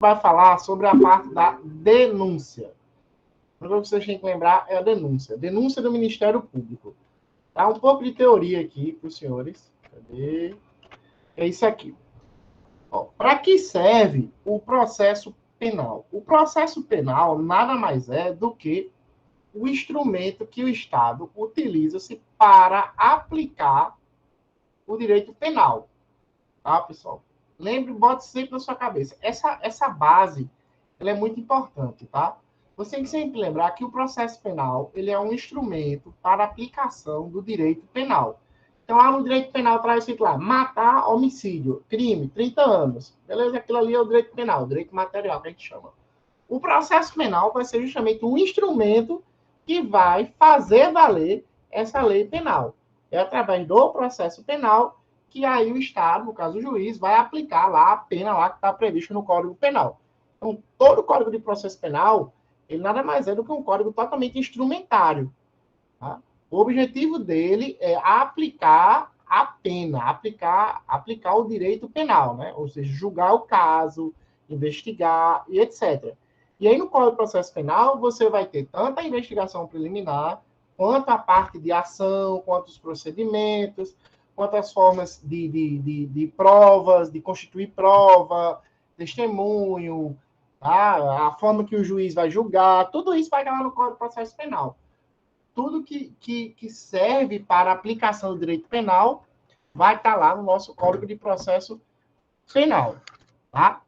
vai falar sobre a parte da denúncia. O que vocês têm que lembrar é a denúncia. Denúncia do Ministério Público. Tá? Um pouco de teoria aqui para os senhores. Cadê? É isso aqui. Para que serve o processo penal? O processo penal nada mais é do que o instrumento que o Estado utiliza-se para aplicar o direito penal. Tá, pessoal? Lembre, bote sempre na sua cabeça. Essa base, ela é muito importante, tá? Você tem que sempre lembrar que o processo penal, ele é um instrumento para aplicação do direito penal. Então, no direito penal traz escrito lá, matar, homicídio, crime, 30 anos. Beleza? Aquilo ali é o direito penal, o direito material que a gente chama. O processo penal vai ser justamente um instrumento que vai fazer valer essa lei penal. É através do processo penal que aí o Estado, no caso o juiz, vai aplicar lá a pena lá que está prevista no Código Penal. Então, todo o Código de Processo Penal, ele nada mais é do que um código totalmente instrumentário. Tá? O objetivo dele é aplicar a pena, aplicar o direito penal, né? Ou seja, julgar o caso, investigar e etc. E aí, no Código de Processo Penal, você vai ter tanto a investigação preliminar, quanto a parte de ação, quanto os procedimentos, quanto as formas de provas, de constituir prova, testemunho, tá? A forma que o juiz vai julgar, tudo isso vai estar lá no Código de Processo Penal. Tudo que serve para a aplicação do direito penal vai estar lá no nosso Código de Processo Penal, tá?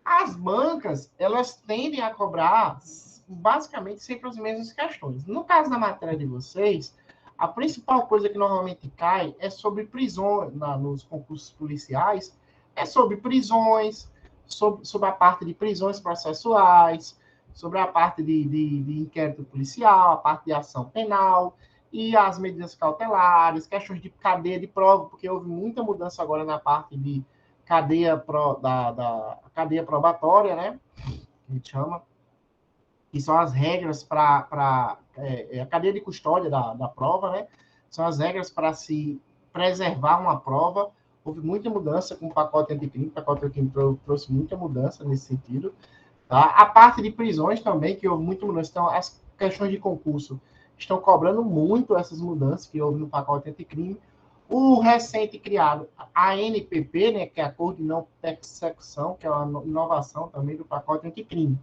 As bancas, elas tendem a cobrar basicamente sempre as mesmas questões. No caso da matéria de vocês, a principal coisa que normalmente cai é sobre prisões, nos concursos policiais, é sobre prisões, sobre a parte de prisões processuais, sobre a parte de inquérito policial, a parte de ação penal, e as medidas cautelares, questões de cadeia de prova, porque houve muita mudança agora na parte de cadeia, da cadeia probatória, né? A gente chama, que são as regras para a cadeia de custódia da prova, né? São as regras para se preservar uma prova. Houve muita mudança com o pacote anticrime, o pacote anticrime trouxe muita mudança nesse sentido. Tá? A parte de prisões também, que houve muita mudança. Então, as questões de concurso estão cobrando muito essas mudanças que houve no pacote anticrime. O recente criado, a ANPP, né, que é a Acordo de Não Persecução, que é uma inovação também do pacote anticrime.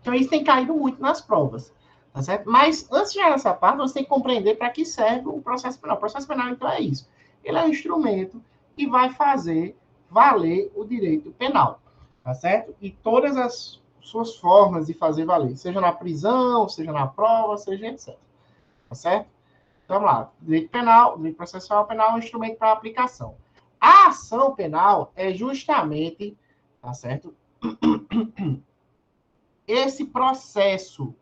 Então, isso tem caído muito nas provas. Tá certo? Mas, antes de chegar nessa parte, você tem que compreender para que serve o processo penal. O processo penal, então, é isso. Ele é um instrumento que vai fazer valer o direito penal. Tá certo? E todas as suas formas de fazer valer, seja na prisão, seja na prova, seja etc. Tá certo? Então, vamos lá. Direito penal, direito processual penal é um instrumento para aplicação. A ação penal é justamente, tá certo? Esse processo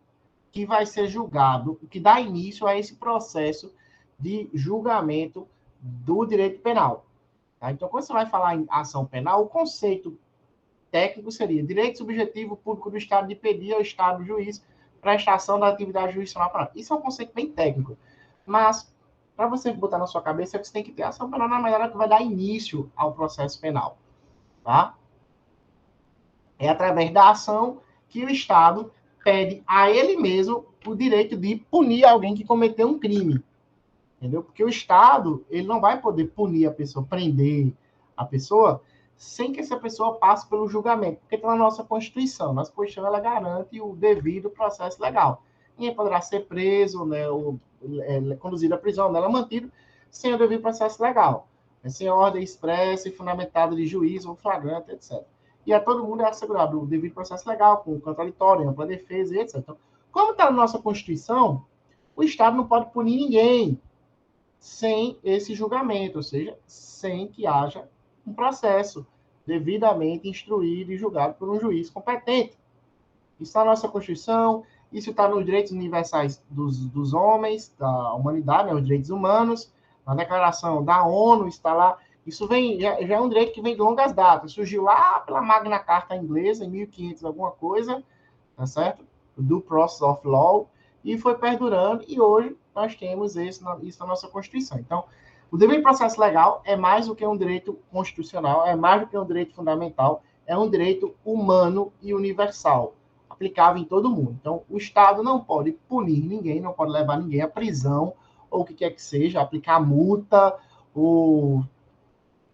que vai ser julgado, que dá início a esse processo de julgamento do direito penal. Tá? Então, quando você vai falar em ação penal, o conceito técnico seria direito subjetivo público do Estado de pedir ao Estado juiz prestação da atividade jurisdicional penal. Isso é um conceito bem técnico, mas para você botar na sua cabeça, você tem que ter ação penal na maneira que vai dar início ao processo penal. Tá? É através da ação que o Estado pede a ele mesmo o direito de punir alguém que cometeu um crime. Entendeu? Porque o Estado, ele não vai poder punir a pessoa, prender a pessoa, sem que essa pessoa passe pelo julgamento. Porque está na nossa Constituição. Nossa Constituição, ela garante o devido processo legal. Ninguém poderá ser preso, né, ou conduzido à prisão, nela mantido, sem o devido processo legal. Sem ordem expressa e fundamentada de juízo ou flagrante, etc. E a todo mundo é assegurado o devido processo legal, com contraditório, ampla defesa, etc. Então, como está na nossa Constituição, o Estado não pode punir ninguém sem esse julgamento, ou seja, sem que haja um processo devidamente instruído e julgado por um juiz competente. Isso está na nossa Constituição, isso está nos direitos universais dos homens, da humanidade, né, os direitos humanos, na Declaração da ONU está lá. Isso já é um direito que vem de longas datas. Surgiu lá pela Magna Carta inglesa, em 1500 alguma coisa, tá certo? Do Process of Law, e foi perdurando, e hoje nós temos isso na nossa Constituição. Então, o devido processo legal é mais do que um direito constitucional, é mais do que um direito fundamental, é um direito humano e universal, aplicável em todo mundo. Então, o Estado não pode punir ninguém, não pode levar ninguém à prisão, ou o que quer que seja, aplicar multa, ou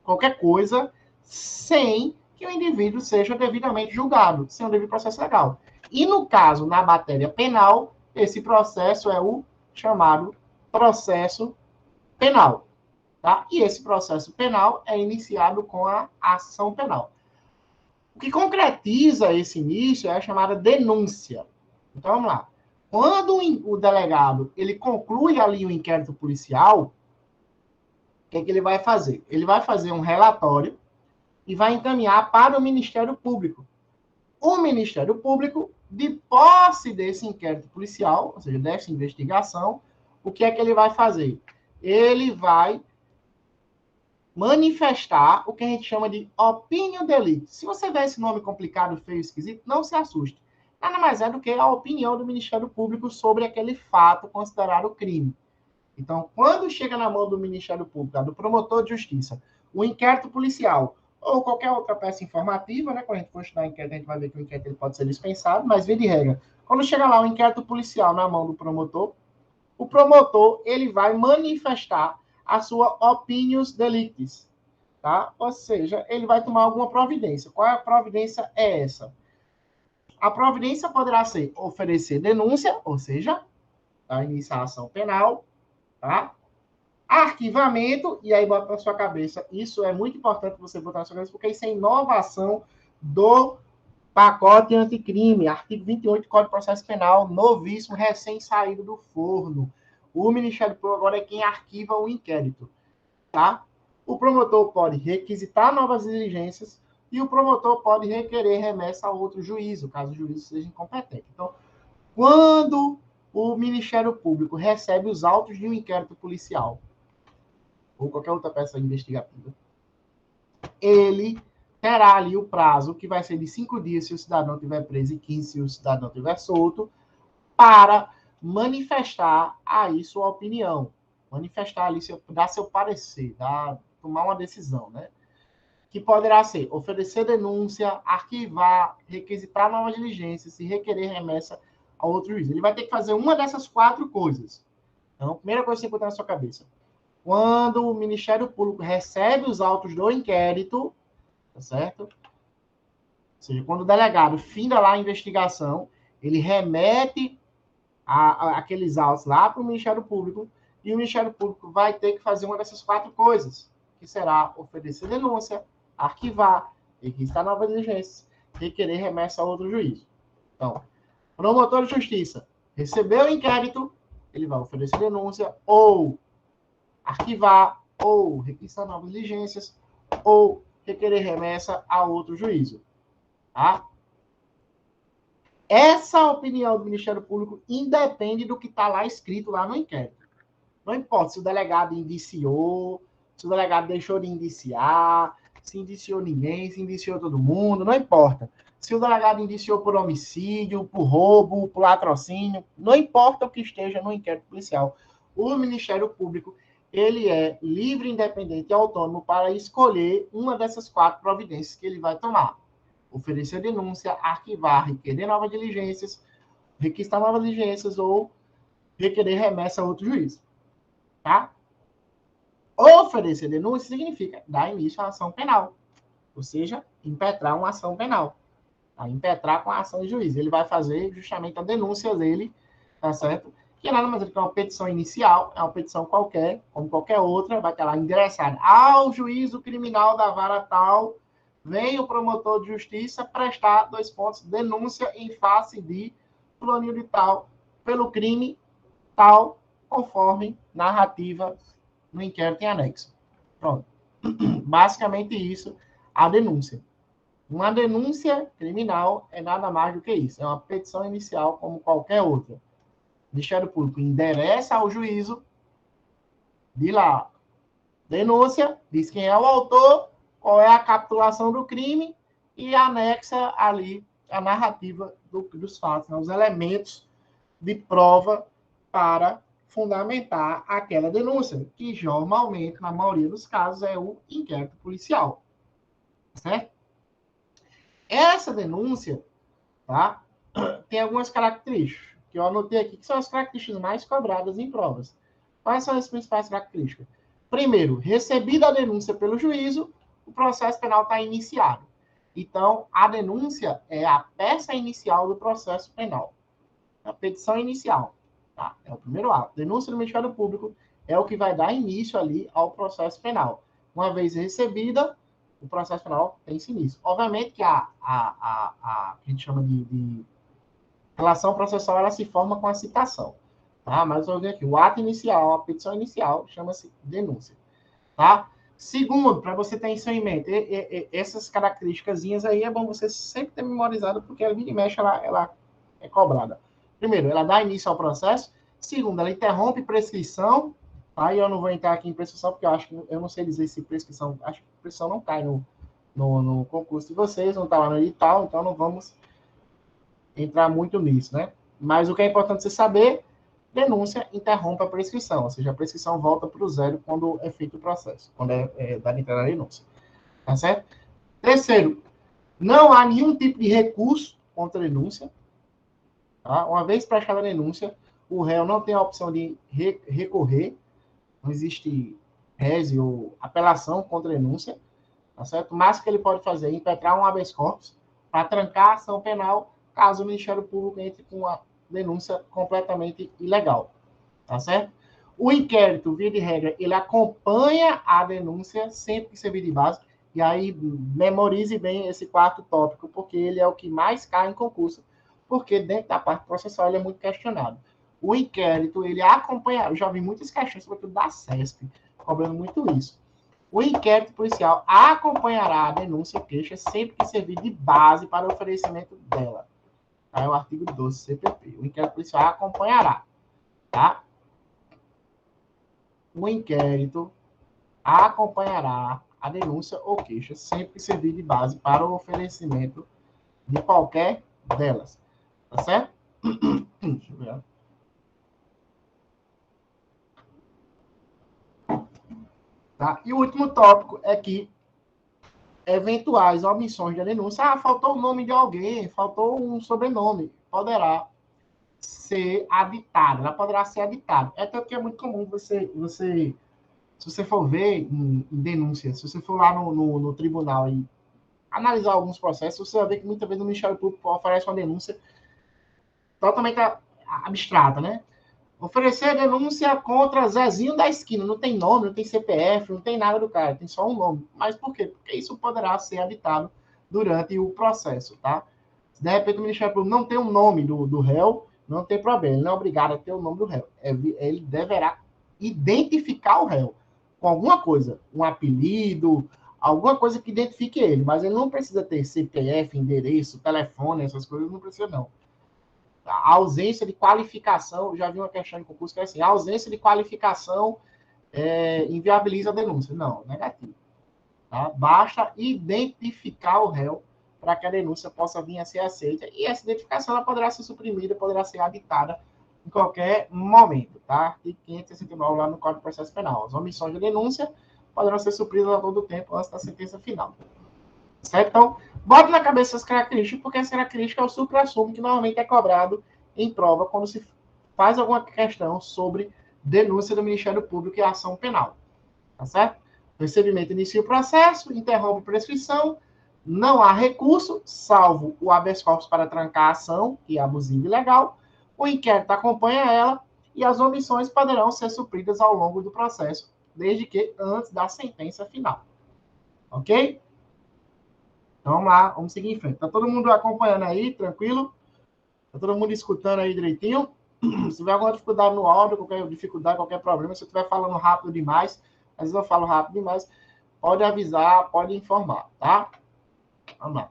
qualquer coisa, sem que o indivíduo seja devidamente julgado, sem um devido processo legal. E no caso, na matéria penal, esse processo é o chamado processo penal. Tá? E esse processo penal é iniciado com a ação penal. O que concretiza esse início é a chamada denúncia. Então, vamos lá. Quando o delegado ele conclui ali o inquérito policial, o que é que ele vai fazer? Ele vai fazer um relatório e vai encaminhar para o Ministério Público. O Ministério Público, de posse desse inquérito policial, ou seja, dessa investigação, o que é que ele vai fazer? Ele vai manifestar o que a gente chama de opinião delito. Se você vê esse nome complicado, feio, esquisito, não se assuste. Nada mais é do que a opinião do Ministério Público sobre aquele fato considerado crime. Então, quando chega na mão do Ministério Público, do promotor de justiça, o inquérito policial ou qualquer outra peça informativa, né? Quando a gente for estudar inquérito, a gente vai ver que o inquérito ele pode ser dispensado, mas via de regra, quando chega lá o inquérito policial na mão do promotor, o promotor ele vai manifestar a sua opinius delictis, tá? Ou seja, ele vai tomar alguma providência. Qual é a providência? É essa. A providência poderá ser oferecer denúncia, ou seja, iniciar a ação penal, tá? Arquivamento, e aí bota na sua cabeça, isso é muito importante você botar na sua cabeça, porque isso é inovação do pacote anticrime, artigo 28 do Código de Processo Penal, novíssimo, recém-saído do forno. O Ministério Público agora é quem arquiva o inquérito, tá? O promotor pode requisitar novas diligências e o promotor pode requerer remessa a outro juízo, caso o juízo seja incompetente. Então, quando o Ministério Público recebe os autos de um inquérito policial ou qualquer outra peça investigativa, ele terá ali o prazo, que vai ser de 5 dias se o cidadão estiver preso e 15 se o cidadão estiver solto, para manifestar aí sua opinião, manifestar ali, dar seu parecer, tomar uma decisão, né? Que poderá ser oferecer denúncia, arquivar, requisitar novas diligências, se requerer remessa a outro juiz. Ele vai ter que fazer uma dessas 4 coisas. Então, primeira coisa que você botar na sua cabeça. Quando o Ministério Público recebe os autos do inquérito, tá certo? Ou seja, quando o delegado finda lá a investigação, ele remete aqueles autos lá para o Ministério Público e o Ministério Público vai ter que fazer uma dessas 4 coisas, que será oferecer denúncia, arquivar, requisitar novas diligências, requerer remessa a outro juízo. Então, promotor de justiça recebeu o inquérito, ele vai oferecer denúncia ou arquivar, ou requisitar novas diligências, ou requerer remessa a outro juízo. Tá? Essa opinião do Ministério Público independe do que está lá escrito lá no inquérito. Não importa se o delegado indiciou, se o delegado deixou de indiciar, se indiciou ninguém, se indiciou todo mundo, não importa. Se o delegado indiciou por homicídio, por roubo, por latrocínio, não importa o que esteja no inquérito policial. O Ministério Público ele é livre, independente e autônomo para escolher uma dessas 4 providências que ele vai tomar. Oferecer denúncia, arquivar, requerer novas diligências, requisitar novas diligências ou requerer remessa a outro juiz. Tá? Oferecer denúncia significa dar início à ação penal, ou seja, impetrar uma ação penal. Tá? Impetrar com a ação de juiz. Ele vai fazer justamente a denúncia dele, tá certo? Que nada mais é do que uma petição inicial, é uma petição qualquer, como qualquer outra, vai estar lá endereçada ao juízo criminal da vara tal, vem o promotor de justiça prestar 2 pontos, denúncia em face de fulaninho de tal, pelo crime tal, conforme narrativa no inquérito em anexo. Pronto. Basicamente isso, a denúncia. Uma denúncia criminal é nada mais do que isso. É uma petição inicial como qualquer outra. O Ministério Público endereça ao juízo, de lá, denúncia, diz quem é o autor, qual é a capitulação do crime e anexa ali a narrativa dos fatos, né, os elementos de prova para fundamentar aquela denúncia, que normalmente, na maioria dos casos, é o inquérito policial. Certo? Essa denúncia, tá? Tem algumas características que eu anotei aqui, que são as características mais cobradas em provas. Quais são as principais características? Primeiro, recebida a denúncia pelo juízo, o processo penal está iniciado. Então, a denúncia é a peça inicial do processo penal. A petição inicial. Tá? É o primeiro ato. Denúncia do Ministério Público é o que vai dar início ali ao processo penal. Uma vez recebida, o processo penal tem esse início. Obviamente que a gente chama de relação processual, ela se forma com a citação. Tá? Mas eu vou ver aqui, o ato inicial, a petição inicial, chama-se denúncia. Tá? Segundo, para você ter isso em mente, essas características aí é bom você sempre ter memorizado, porque ela vira e mexe, ela é cobrada. Primeiro, ela dá início ao processo. Segundo, ela interrompe prescrição. Tá? E eu não vou entrar aqui em prescrição, porque eu acho que eu não sei dizer se prescrição. Acho que prescrição não cai no concurso de vocês, não está lá no edital, então não vamos entrar muito nisso, né? Mas o que é importante você saber, denúncia interrompe a prescrição, ou seja, a prescrição volta para o zero quando é feito o processo, quando é dada entrada na denúncia. Tá certo? Terceiro, não há nenhum tipo de recurso contra a denúncia. Tá? Uma vez prestada a denúncia, o réu não tem a opção de recorrer, não existe rese ou apelação contra a denúncia, tá certo? Mas o que ele pode fazer é impetrar um habeas corpus para trancar a ação penal caso o Ministério Público entre com uma denúncia completamente ilegal, tá certo? O inquérito, via de regra, ele acompanha a denúncia sempre que servir de base, e aí memorize bem esse quarto tópico, porque ele é o que mais cai em concurso, porque dentro da parte processual ele é muito questionado. O inquérito, ele acompanha, eu já vi muitas questões, sobretudo da CESP, cobrando muito isso. O inquérito policial acompanhará a denúncia ou queixa sempre que servir de base para o oferecimento dela. Aí é o artigo 12 do CPP. O inquérito policial acompanhará, tá? O inquérito acompanhará a denúncia ou queixa sempre que servir de base para o oferecimento de qualquer delas. Tá certo? Deixa eu ver. Tá? E o último tópico é que eventuais omissões da denúncia, faltou o nome de alguém, faltou um sobrenome, poderá ser aditado, ela poderá ser aditada. É tanto que é muito comum se você for ver em denúncia, se você for lá no tribunal e analisar alguns processos, você vai ver que muitas vezes o Ministério Público oferece uma denúncia totalmente abstrata, né? Oferecer denúncia contra Zezinho da esquina. Não tem nome, não tem CPF, não tem nada do cara, tem só um nome. Mas por quê? Porque isso poderá ser aditado durante o processo, tá? Se de repente o Ministério Público não tem o nome do réu, não tem problema. Ele não é obrigado a ter o nome do réu. Ele deverá identificar o réu com alguma coisa, um apelido, alguma coisa que identifique ele. Mas ele não precisa ter CPF, endereço, telefone, essas coisas, não precisa não. A ausência de qualificação, já vi uma questão em concurso que é assim, a ausência de qualificação inviabiliza a denúncia. Não, negativo. Tá? Basta identificar o réu para que a denúncia possa vir a ser aceita. E essa identificação ela poderá ser suprimida, poderá ser aditada em qualquer momento. Tá? Artigo 569 lá no Código de Processo Penal. As omissões de denúncia poderão ser supridas ao longo do tempo antes da sentença final. Certo? Então, bote na cabeça essas características, porque essa característica é o supra-sumo que normalmente é cobrado em prova quando se faz alguma questão sobre denúncia do Ministério Público e ação penal. Tá certo? O recebimento inicia o processo, interrompe prescrição, não há recurso, salvo o habeas corpus para trancar a ação, que é abusiva e ilegal, o inquérito acompanha ela e as omissões poderão ser supridas ao longo do processo, desde que antes da sentença final. Ok? Então, vamos lá, vamos seguir em frente. Tá todo mundo acompanhando aí, tranquilo? Tá todo mundo escutando aí direitinho? Se tiver alguma dificuldade no áudio, qualquer dificuldade, qualquer problema, se eu estiver falando rápido demais, às vezes eu falo rápido demais, pode avisar, pode informar, tá? Vamos lá.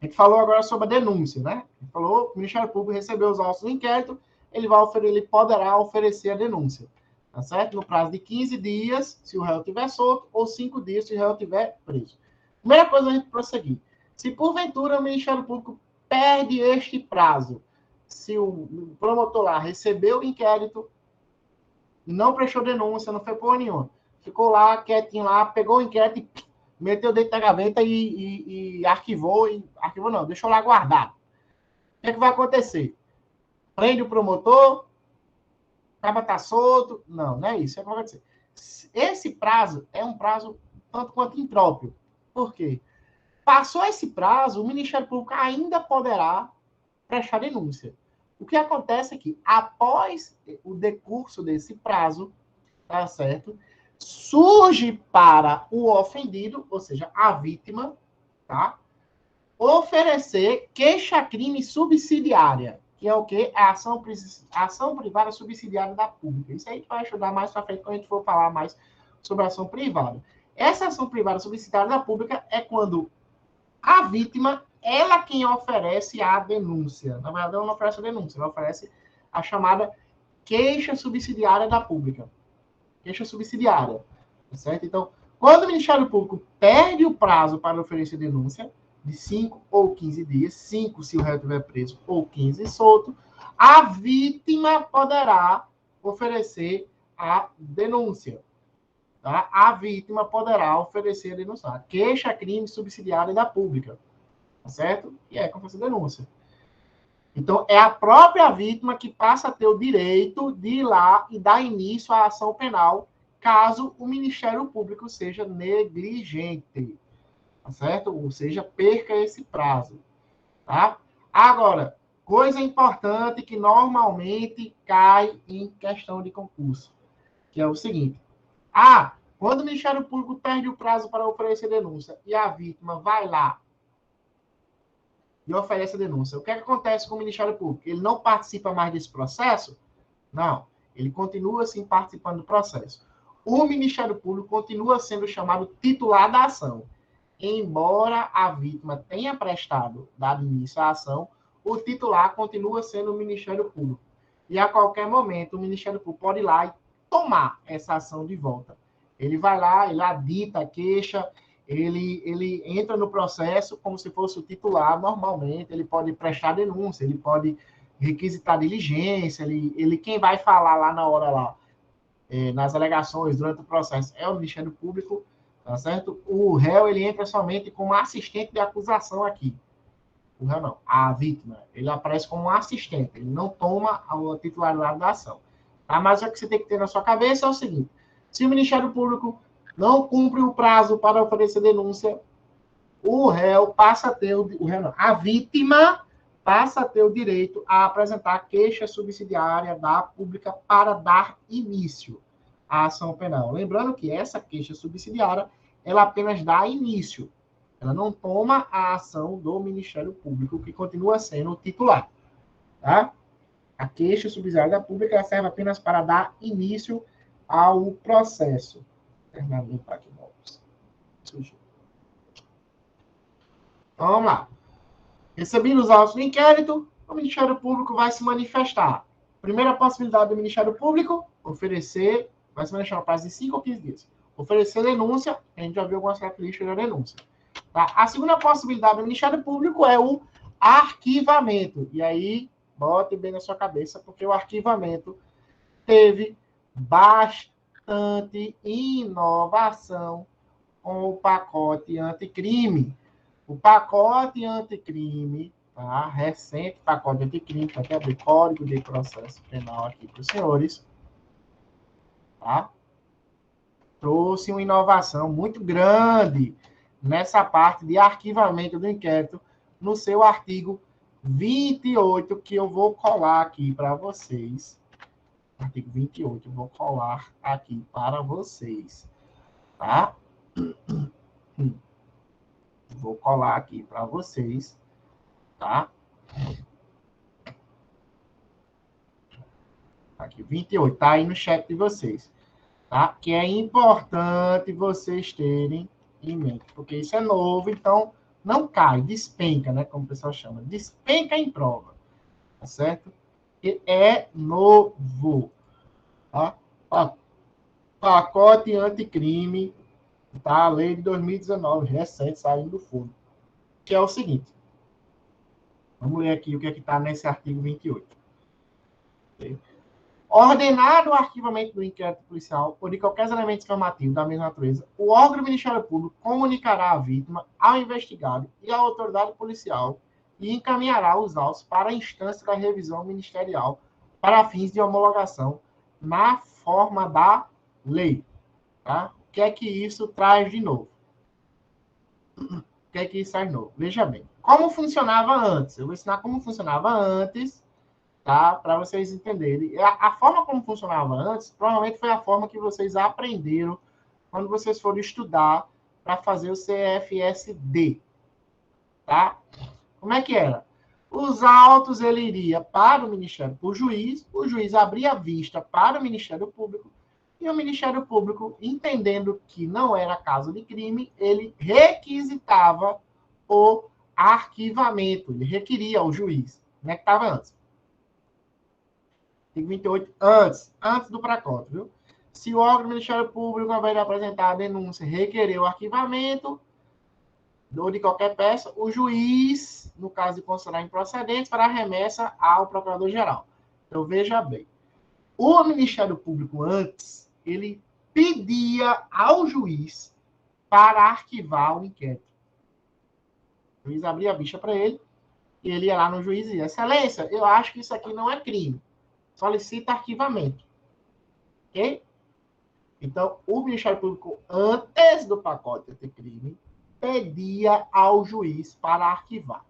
A gente falou agora sobre a denúncia, né? A gente falou, o Ministério Público recebeu os autos do inquérito, ele poderá oferecer a denúncia, tá certo? No prazo de 15 dias, se o réu estiver solto, ou 5 dias, se o réu estiver preso. Primeira coisa a gente prosseguir. Se porventura o Ministério Público perde este prazo, se o promotor lá recebeu o inquérito, não prestou denúncia, não foi porra nenhuma, ficou lá, quietinho lá, pegou o inquérito e meteu dentro da gaveta e arquivou, arquivou não, deixou lá guardado. O que é que vai acontecer? Prende o promotor, acaba tá solto. Não, não é isso. É o que vai acontecer. Esse prazo é um prazo tanto quanto impróprio. Por quê? Passou esse prazo, o Ministério Público ainda poderá prestar denúncia. O que acontece é que, após o decurso desse prazo, tá certo? Surge para o ofendido, ou seja, a vítima, tá? Oferecer queixa-crime subsidiária, que é o quê? A ação privada subsidiária da pública. Isso aí a gente vai estudar mais para frente quando a gente for falar mais sobre a ação privada. Essa ação privada subsidiária da pública é quando a vítima, ela quem oferece a denúncia. Na verdade, ela não oferece a denúncia, ela oferece a chamada queixa subsidiária da pública. Queixa subsidiária. Certo? Então, quando o Ministério Público perde o prazo para oferecer denúncia, de 5 ou 15 dias, 5 se o réu estiver preso, ou 15 solto, a vítima poderá oferecer a denúncia. Tá? A vítima poderá oferecer a denúncia. Queixa-crime subsidiária da pública. Tá certo? E é como essa denúncia. Então, é a própria vítima que passa a ter o direito de ir lá e dar início à ação penal, caso o Ministério Público seja negligente. Tá certo? Ou seja, perca esse prazo. Tá? Agora, coisa importante que normalmente cai em questão de concurso, que é o seguinte. Quando o Ministério Público perde o prazo para oferecer denúncia e a vítima vai lá e oferece a denúncia, o que acontece com o Ministério Público? Ele não participa mais desse processo? Não. Ele continua, sim, participando do processo. O Ministério Público continua sendo chamado titular da ação. Embora a vítima tenha dado início à ação, o titular continua sendo o Ministério Público. E a qualquer momento, o Ministério Público pode ir lá e tomar essa ação de volta. Ele vai lá, ele adita a queixa, ele entra no processo como se fosse o titular normalmente, ele pode prestar denúncia, ele pode requisitar diligência, quem vai falar lá na hora lá, nas alegações durante o processo é o Ministério Público, tá certo? O réu, ele entra somente como assistente de acusação aqui. O réu não, a vítima, ele aparece como assistente, ele não toma a titularidade da ação. Tá? Mas o que você tem que ter na sua cabeça é o seguinte, se o Ministério Público não cumpre o prazo para oferecer denúncia, o réu passa a ter, a vítima passa a ter o direito a apresentar queixa subsidiária da pública para dar início à ação penal. Lembrando que essa queixa subsidiária, ela apenas dá início. Ela não toma a ação do Ministério Público, que continua sendo o titular. Tá? A queixa subsidiária da pública serve apenas para dar início ao processo. Vamos lá. Recebidos os autos do inquérito, o Ministério Público vai se manifestar. Primeira possibilidade do Ministério Público, oferecer, vai se manifestar no prazo de 5 ou 15 dias. Oferecer denúncia, a gente já viu algumas características da denúncia. Tá? A segunda possibilidade do Ministério Público é o arquivamento. E aí, bote bem na sua cabeça, porque o arquivamento teve bastante inovação com o pacote anticrime. O pacote anticrime, tá? Recente pacote anticrime, vou até abrir Código de Processo Penal aqui para os senhores, tá? Trouxe uma inovação muito grande nessa parte de arquivamento do inquérito no seu artigo 28, que eu vou colar aqui para vocês. Artigo 28, eu vou colar aqui para vocês, tá? Vou colar aqui para vocês, tá? Aqui, 28, tá aí no chat de vocês, tá? Que é importante vocês terem em mente, porque isso é novo, então não cai, despenca, né? Como o pessoal chama, despenca em prova, tá certo? E é novo, tá? Pacote anticrime, tá? A lei de 2019, recente, saindo do forno. Que é o seguinte. Vamos ler aqui o que é que está nesse artigo 28. Okay? Ordenado o arquivamento do inquérito policial ou de qualquer elemento informativo da mesma natureza, o órgão do Ministério Público comunicará à vítima, ao investigado e à autoridade policial e encaminhará os autos para a instância da revisão ministerial para fins de homologação na forma da lei. Tá? O que é que isso traz de novo? O que é que isso traz de novo? Veja bem. Como funcionava antes? Eu vou ensinar como funcionava antes, tá? Para vocês entenderem. A forma como funcionava antes, provavelmente foi a forma que vocês aprenderam quando vocês foram estudar para fazer o CFSD, tá? Como é que era? Os autos ele iria para o Ministério, para o juiz abria a vista para o Ministério Público, e o Ministério Público, entendendo que não era caso de crime, ele requisitava o arquivamento, ele requeria ao juiz. Como é que estava antes? Artigo 28, antes do pacote, viu? Se o órgão do Ministério Público, ao invés de apresentar a denúncia, requerer o arquivamento ou de qualquer peça, o juiz, no caso de considerar improcedentes, fará remessa ao Procurador-Geral. Então, veja bem. O Ministério Público, antes, ele pedia ao juiz para arquivar o inquérito. O juiz abria a bicha para ele, e ele ia lá no juiz e dizia, Excelência, eu acho que isso aqui não é crime. Solicita arquivamento. Ok? Então, o Ministério Público, antes do pacote anticrime, pedia ao juiz para arquivar.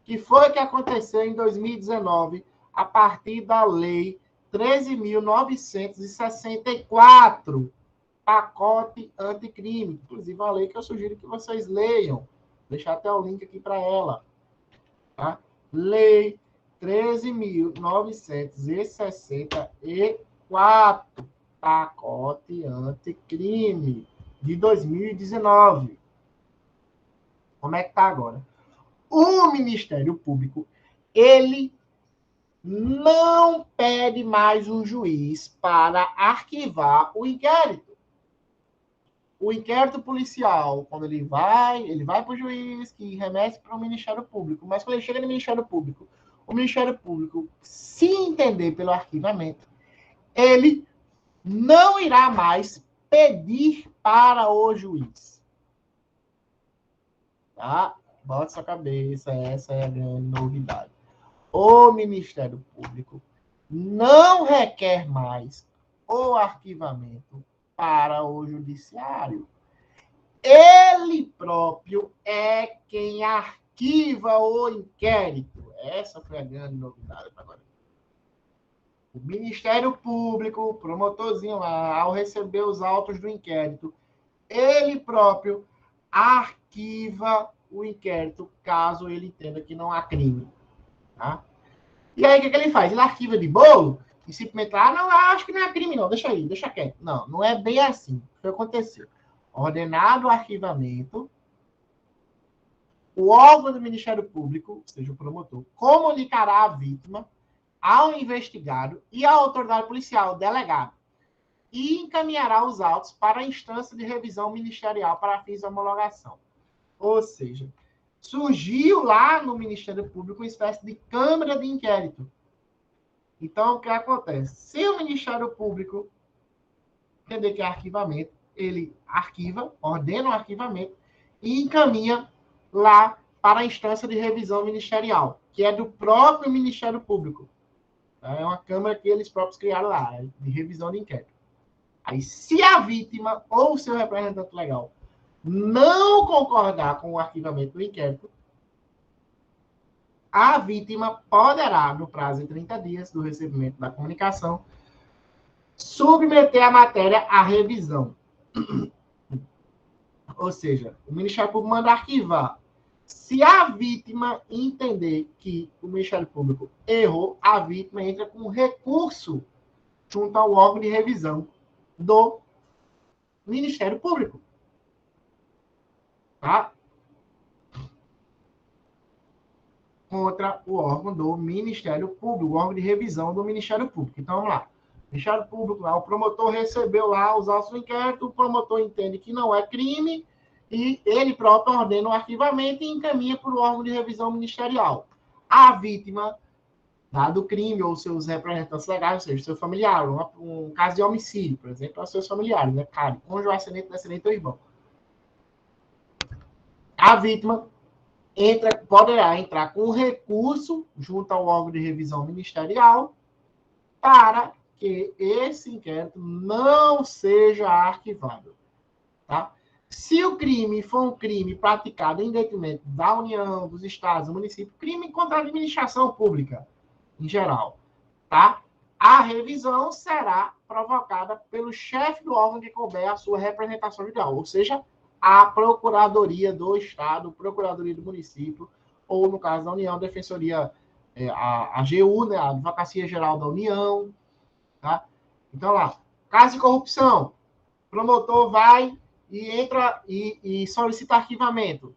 Que foi o que aconteceu em 2019, a partir da Lei 13.964, pacote anticrime. Inclusive, uma lei que eu sugiro que vocês leiam. Vou deixar até o link aqui para ela. Tá? Lei 13.964, pacote anticrime, de 2019. Como é que está agora? O Ministério Público, ele não pede mais um juiz para arquivar o inquérito. O inquérito policial, quando ele vai para o juiz, que remete para o Ministério Público. Mas quando ele chega no Ministério Público, o Ministério Público, se entender pelo arquivamento, ele não irá mais pedir para o juiz. Tá? Bota sua cabeça, essa é a grande novidade. O Ministério Público não requer mais o arquivamento para o judiciário. Ele próprio é quem arquiva o inquérito. Essa foi a grande novidade agora. O Ministério Público, o promotorzinho lá, ao receber os autos do inquérito, ele próprio arquiva o inquérito, caso ele entenda que não há crime. Tá? E aí, o que ele faz? Ele arquiva de bolo e simplesmente, não, acho que não é crime, não, deixa aí, deixa quieto. Não, não é bem assim. O que aconteceu? Ordenado o arquivamento, o órgão do Ministério Público, ou seja, o promotor, comunicará à vítima, ao investigado e à autoridade policial, delegado, e encaminhará os autos para a instância de revisão ministerial para fins de homologação. Ou seja, surgiu lá no Ministério Público uma espécie de câmara de inquérito. Então, o que acontece? Se o Ministério Público entender que é arquivamento, ele arquiva, ordena o arquivamento e encaminha lá para a instância de revisão ministerial, que é do próprio Ministério Público. É uma câmara que eles próprios criaram lá, de revisão de inquérito. Aí, se a vítima ou o seu representante legal não concordar com o arquivamento do inquérito, a vítima poderá, no prazo de 30 dias do recebimento da comunicação, submeter a matéria à revisão. Ou seja, o Ministério Público manda arquivar. Se a vítima entender que o Ministério Público errou, a vítima entra com recurso junto ao órgão de revisão do Ministério Público. Tá? Contra o órgão do Ministério Público, o órgão de revisão do Ministério Público. Então, vamos lá. O Ministério Público, lá, o promotor recebeu lá os autos do inquérito, o promotor entende que não é crime, e ele próprio ordena o arquivamento e encaminha para o órgão de revisão ministerial. A vítima dado o crime ou seus representantes legais, ou seja, seu familiar, um caso de homicídio, por exemplo, aos seus familiares, né? Cabe cônjuge, ascendente, descendente ou irmão. A vítima poderá entrar com recurso junto ao órgão de revisão ministerial para que esse inquérito não seja arquivado. Tá? Se o crime for um crime praticado em detrimento da União, dos estados, do município, crime contra a administração pública em geral, tá? A revisão será provocada pelo chefe do órgão que couber a sua representação legal, ou seja, a Procuradoria do Estado, Procuradoria do Município, ou, no caso da União, a Defensoria, a AGU, né, a Advocacia Geral da União. Tá? Então, lá, caso de corrupção, o promotor vai e entra e solicita arquivamento.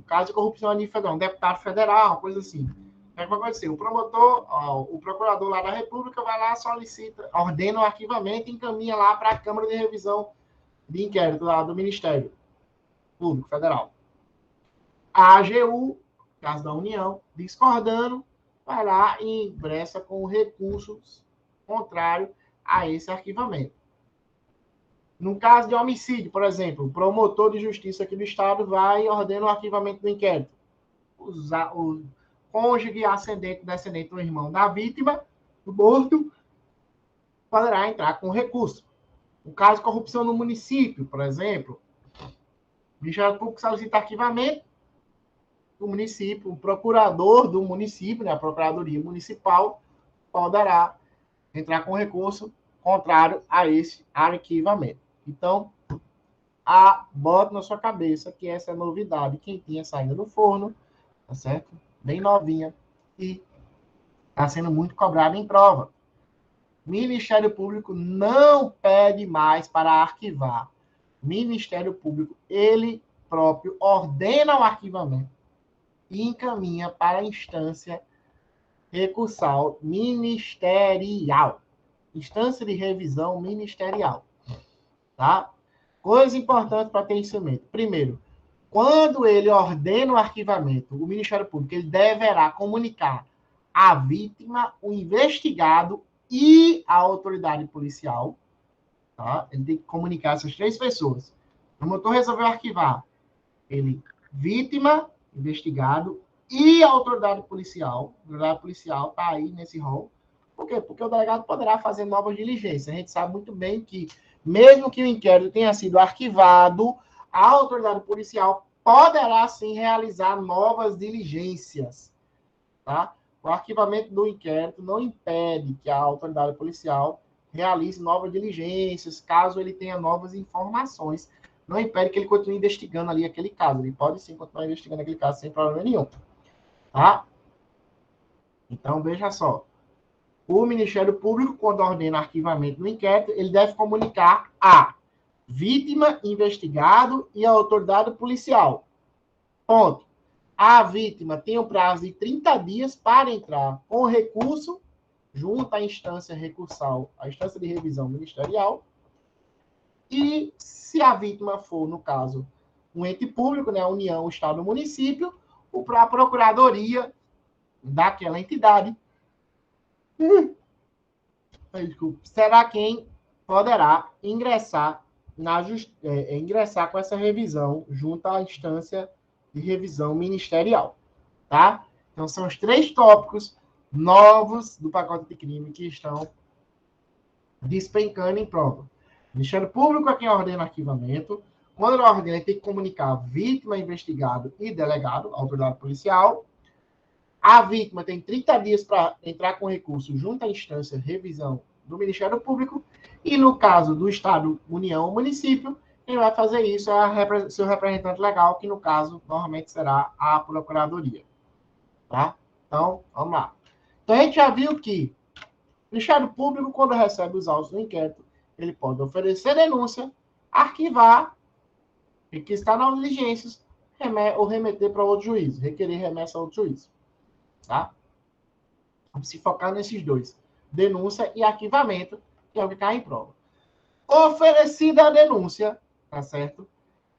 Caso de corrupção a nível federal, um deputado federal, coisa assim. O que vai acontecer? O promotor, o procurador lá da República vai lá, solicita, ordena o arquivamento e encaminha lá para a Câmara de Revisão de Inquérito lá do Ministério Público Federal. A AGU, caso da União, discordando, vai lá e ingressa com recursos contrários a esse arquivamento. No caso de homicídio, por exemplo, o promotor de justiça aqui do Estado vai e ordena o arquivamento do inquérito. O cônjuge, ascendente, descendente ou irmão da vítima, do morto, poderá entrar com recurso. No caso de corrupção no município, por exemplo, o Ministério Público solicita arquivamento do município, o procurador do município, né, a Procuradoria Municipal, poderá entrar com recurso contrário a esse arquivamento. Então, bota na sua cabeça que essa é novidade, quentinha saindo do forno, tá certo? Bem novinha e está sendo muito cobrada em prova. Ministério Público não pede mais para arquivar. Ministério Público, ele próprio ordena o arquivamento e encaminha para a instância recursal ministerial. Instância de revisão ministerial. Tá? Coisa importante para ter isso em mente. Primeiro, quando ele ordena o arquivamento, o Ministério Público ele deverá comunicar à vítima, o investigado e a autoridade policial. Tá? Ele tem que comunicar essas três pessoas. O promotor resolveu arquivar. Ele, vítima, investigado e a autoridade policial. A autoridade policial está aí nesse rol. Por quê? Porque o delegado poderá fazer novas diligências. A gente sabe muito bem que, mesmo que o inquérito tenha sido arquivado, a autoridade policial poderá, sim, realizar novas diligências. Tá? O arquivamento do inquérito não impede que a autoridade policial realize novas diligências, caso ele tenha novas informações. Não impede que ele continue investigando ali aquele caso. Ele pode, sim, continuar investigando aquele caso sem problema nenhum. Tá? Então, veja só. O Ministério Público, quando ordena arquivamento do inquérito, ele deve comunicar a vítima, investigado e a autoridade policial. Ponto. A vítima tem um prazo de 30 dias para entrar com recurso junto à instância recursal, à instância de revisão ministerial. E se a vítima for, no caso, um ente público, né, a União, o Estado, o município, a procuradoria daquela entidade será quem poderá ingressar ingressar com essa revisão junto à instância de revisão ministerial, tá? Então, são os 3 tópicos novos do pacote de crime que estão despencando em prova. O Ministério Público é quem ordena arquivamento. Quando ele ordena, ele tem que comunicar vítima, investigado e delegado, autoridade policial. A vítima tem 30 dias para entrar com recurso junto à instância de revisão do Ministério Público. E no caso do Estado, União ou município, quem vai fazer isso é seu representante legal, que no caso, normalmente será a Procuradoria. Tá? Então, vamos lá. Então, a gente já viu que o Ministério Público, quando recebe os autos do inquérito, ele pode oferecer denúncia, arquivar, requisitar novas diligências, ou remeter para outro juízo, requerer remessa a outro juízo. Tá? Vamos se focar nesses dois. Denúncia e arquivamento, que é o que cai em prova. Oferecida a denúncia, tá certo?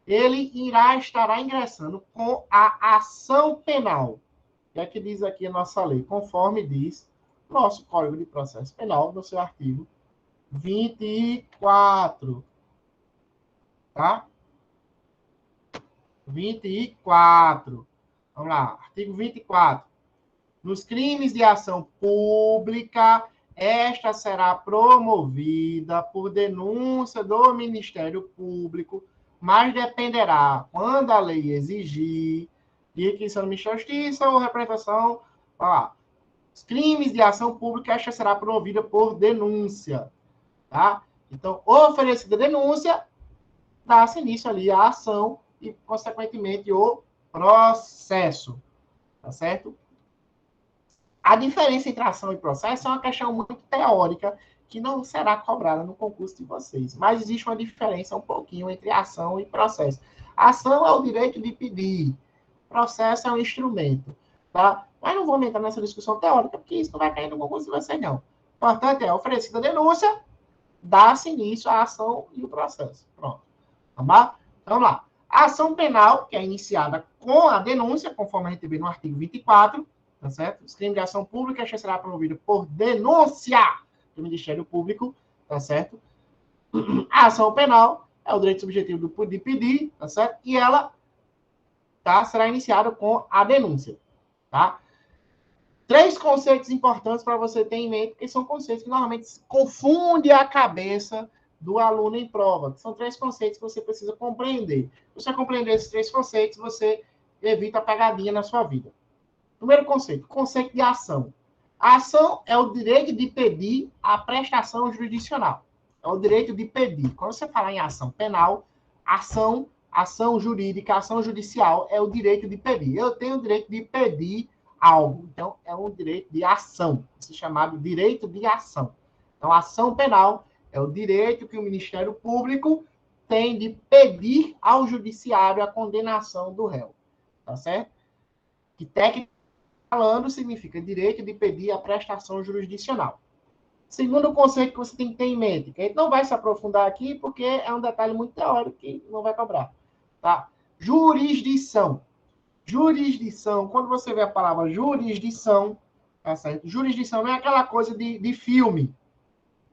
Ele estará ingressando com a ação penal. O que é que diz aqui a nossa lei? Conforme diz nosso Código de Processo Penal, no seu artigo 24. Tá? 24. Vamos lá, artigo 24. Nos crimes de ação pública, esta será promovida por denúncia do Ministério Público, mas dependerá, quando a lei exigir, de requisição do Ministério da Justiça ou representação. Olha lá. Os crimes de ação pública, esta será promovida por denúncia. Tá? Então, oferecida denúncia, dá-se início ali à ação e, consequentemente, o processo. Tá certo? A diferença entre ação e processo é uma questão muito teórica que não será cobrada no concurso de vocês. Mas existe uma diferença um pouquinho entre ação e processo. A ação é o direito de pedir. Processo é um instrumento. Tá? Mas não vou entrar nessa discussão teórica, porque isso não vai cair no concurso de vocês, não. O importante é, oferecida a denúncia, dá-se início à ação e o processo. Pronto. Tá bom? Então, vamos lá. A ação penal, que é iniciada com a denúncia, conforme a gente vê no artigo 24, tá certo? Os crimes de ação pública será promovido por denúncia do Ministério Público, tá certo? A ação penal é o direito subjetivo de pedir, tá certo? E ela será iniciada com a denúncia, tá? 3 conceitos importantes para você ter em mente, porque são conceitos que normalmente confundem a cabeça do aluno em prova. São 3 conceitos que você precisa compreender. Se você compreender esses 3 conceitos, você evita a pegadinha na sua vida. Primeiro conceito, conceito de ação. A ação é o direito de pedir a prestação jurisdicional. É o direito de pedir. Quando você fala em ação penal, ação jurídica, ação judicial é o direito de pedir. Eu tenho o direito de pedir algo. Então, é um direito de ação. Isso é chamado direito de ação. Então, a ação penal é o direito que o Ministério Público tem de pedir ao judiciário a condenação do réu. Tá certo? Que técnica falando significa direito de pedir a prestação jurisdicional. Segundo conceito que você tem que ter em mente, que a gente não vai se aprofundar aqui, porque é um detalhe muito teórico que não vai cobrar. Tá? Jurisdição. Jurisdição, quando você vê a palavra jurisdição, tá certo? Jurisdição não é aquela coisa de filme,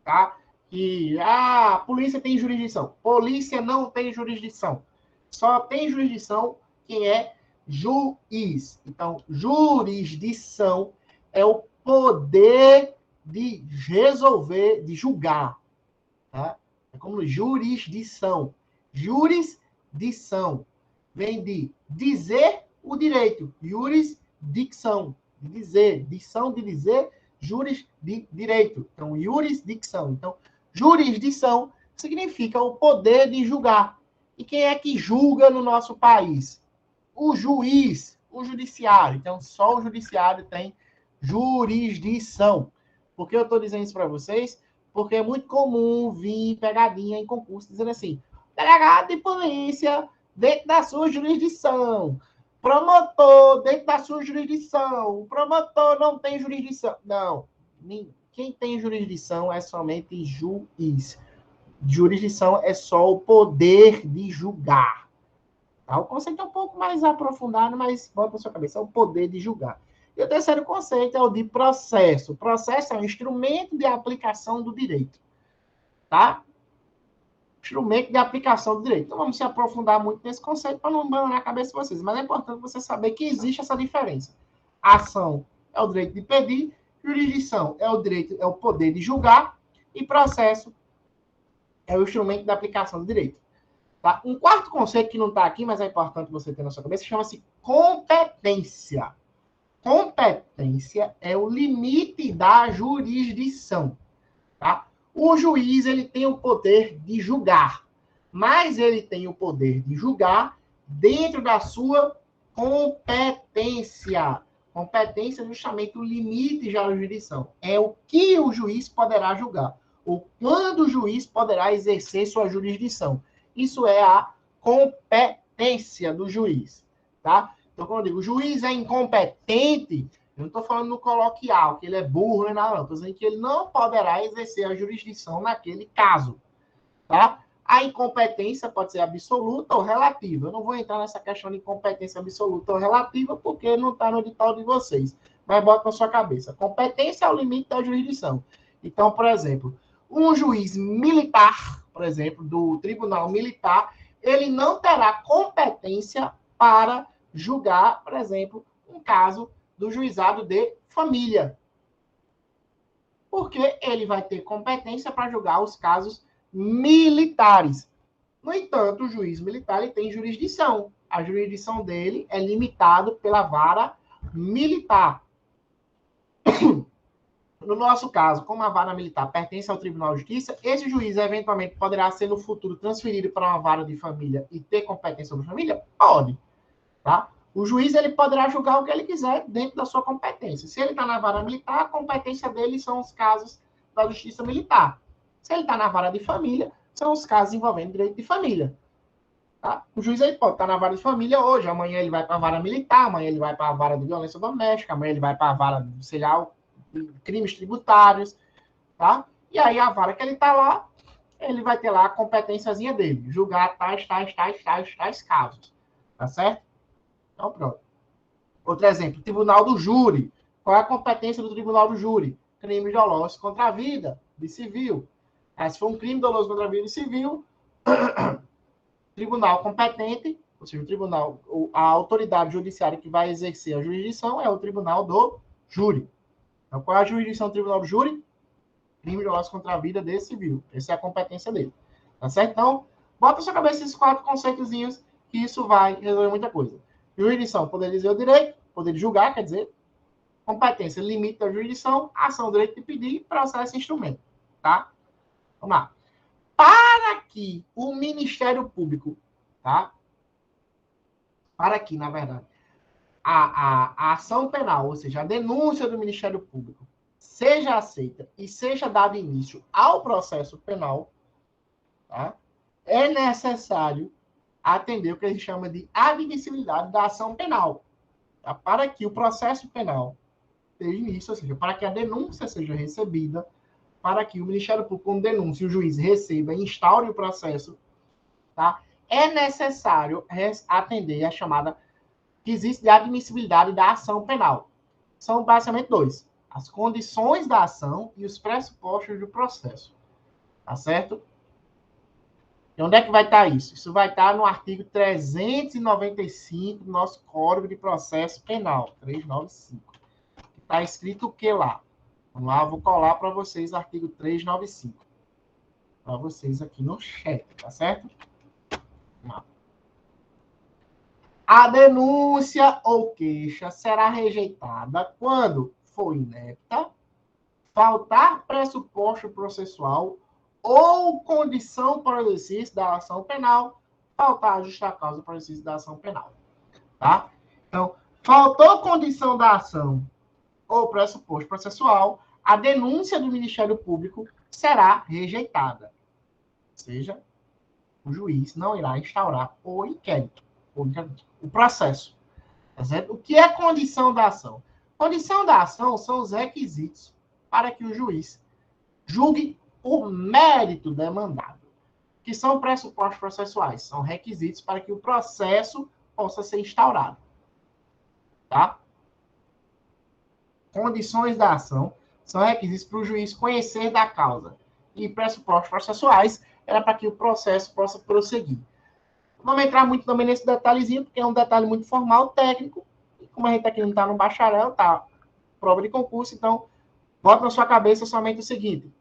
tá? Que a polícia tem jurisdição. Polícia não tem jurisdição. Só tem jurisdição quem é juiz. Então, jurisdição é o poder de resolver, de julgar. Tá? É como jurisdição. Jurisdição vem de dizer o direito. Jurisdicção. De dizer. Dição de dizer. Juris de direito. Então, jurisdicção. Então, jurisdição significa o poder de julgar. E quem é que julga no nosso país? O juiz, o judiciário. Então, só o judiciário tem jurisdição. Por que eu estou dizendo isso para vocês? Porque é muito comum vir pegadinha em concurso dizendo assim, delegado de polícia dentro da sua jurisdição, promotor dentro da sua jurisdição, o promotor não tem jurisdição. Não, quem tem jurisdição é somente juiz. Jurisdição é só o poder de julgar. Tá? O conceito é um pouco mais aprofundado, mas bota na sua cabeça, é o poder de julgar. E o terceiro conceito é o de processo. O processo é um instrumento de aplicação do direito. Tá? Instrumento de aplicação do direito. Então, vamos se aprofundar muito nesse conceito para não abandonar a cabeça de vocês. Mas é importante você saber que existe essa diferença. Ação é o direito de pedir, jurisdição é o poder de julgar, e processo é o instrumento de aplicação do direito. Tá? Um quarto conceito que não está aqui, mas é importante você ter na sua cabeça, chama-se competência. Competência é o limite da jurisdição. Tá? O juiz ele tem o poder de julgar, mas ele tem o poder de julgar dentro da sua competência. Competência é justamente o limite da jurisdição. É o que o juiz poderá julgar, ou quando o juiz poderá exercer sua jurisdição. Isso é a competência do juiz. Tá? Então, quando eu digo o juiz é incompetente, eu não estou falando no coloquial, que ele é burro, nem nada, não. Estou dizendo que ele não poderá exercer a jurisdição naquele caso. Tá? A incompetência pode ser absoluta ou relativa. Eu não vou entrar nessa questão de incompetência absoluta ou relativa, porque não está no edital de vocês. Mas bota na sua cabeça. Competência é o limite da jurisdição. Então, por exemplo, um juiz militar, por exemplo, do tribunal militar, ele não terá competência para julgar, por exemplo, um caso do juizado de família. Porque ele vai ter competência para julgar os casos militares. No entanto, o juiz militar ele tem jurisdição. A jurisdição dele é limitada pela vara militar. No nosso caso, como a vara militar pertence ao Tribunal de Justiça, esse juiz eventualmente poderá ser no futuro transferido para uma vara de família e ter competência sobre família? Pode. Tá? O juiz ele poderá julgar o que ele quiser dentro da sua competência. Se ele está na vara militar, a competência dele são os casos da justiça militar. Se ele está na vara de família, são os casos envolvendo direito de família. Tá? O juiz ele pode estar na vara de família hoje, amanhã ele vai para a vara militar, amanhã ele vai para a vara de violência doméstica, amanhã ele vai para a vara, sei lá, crimes tributários, tá? E aí a vara que ele está lá, ele vai ter lá a competênciazinha dele, julgar tais casos, tá certo? Então pronto. Outro exemplo, Tribunal do Júri. Qual é a competência do Tribunal do Júri? Crime doloso contra a vida, de civil. Aí, se for um crime doloso contra a vida de civil, tribunal competente, ou seja, o tribunal, a autoridade judiciária que vai exercer a jurisdição é o Tribunal do Júri. Então, qual é a jurisdição do Tribunal do Júri? Crime doloso contra a vida de civil. Essa é a competência dele. Tá certo? Então, bota na sua cabeça esses 4 conceitozinhos, que isso vai resolver muita coisa. Jurisdição, poder dizer o direito, poder de julgar, quer dizer, competência, limite da jurisdição, ação, direito de pedir, processo e instrumento. Tá? Vamos lá. Para que o Ministério Público, tá? Para que, na verdade, a ação penal, ou seja, a denúncia do Ministério Público, seja aceita e seja dado início ao processo penal, tá? É necessário atender o que a gente chama de admissibilidade da ação penal. Tá? Para que o processo penal tenha início, ou seja, para que a denúncia seja recebida, para que o Ministério Público, como denúncia, o juiz receba e instaure o processo, tá? É necessário atender a chamada que existe de admissibilidade da ação penal. São basicamente 2. As condições da ação e os pressupostos do processo. Tá certo? E onde é que vai estar isso? Isso vai estar no artigo 395 do nosso Código de Processo Penal, 395. Está escrito o que lá? Vamos lá, vou colar para vocês o artigo 395. Para vocês aqui no chat, tá certo? Vamos lá. A denúncia ou queixa será rejeitada quando for inepta, faltar pressuposto processual ou condição para o exercício da ação penal, faltar a justa causa para o exercício da ação penal. Tá? Então, faltou condição da ação ou pressuposto processual, a denúncia do Ministério Público será rejeitada. Ou seja, o juiz não irá instaurar o inquérito, o processo. Tá certo? O que é condição da ação? Condição da ação são os requisitos para que o juiz julgue o mérito demandado, que são pressupostos processuais, são requisitos para que o processo possa ser instaurado. Tá? Condições da ação são requisitos para o juiz conhecer da causa. E pressupostos processuais era para que o processo possa prosseguir. Não vamos entrar muito também nesse detalhezinho, porque é um detalhe muito formal, técnico. E como a gente aqui não está no bacharel, tá? Prova de concurso, então, bota na sua cabeça somente o seguinte.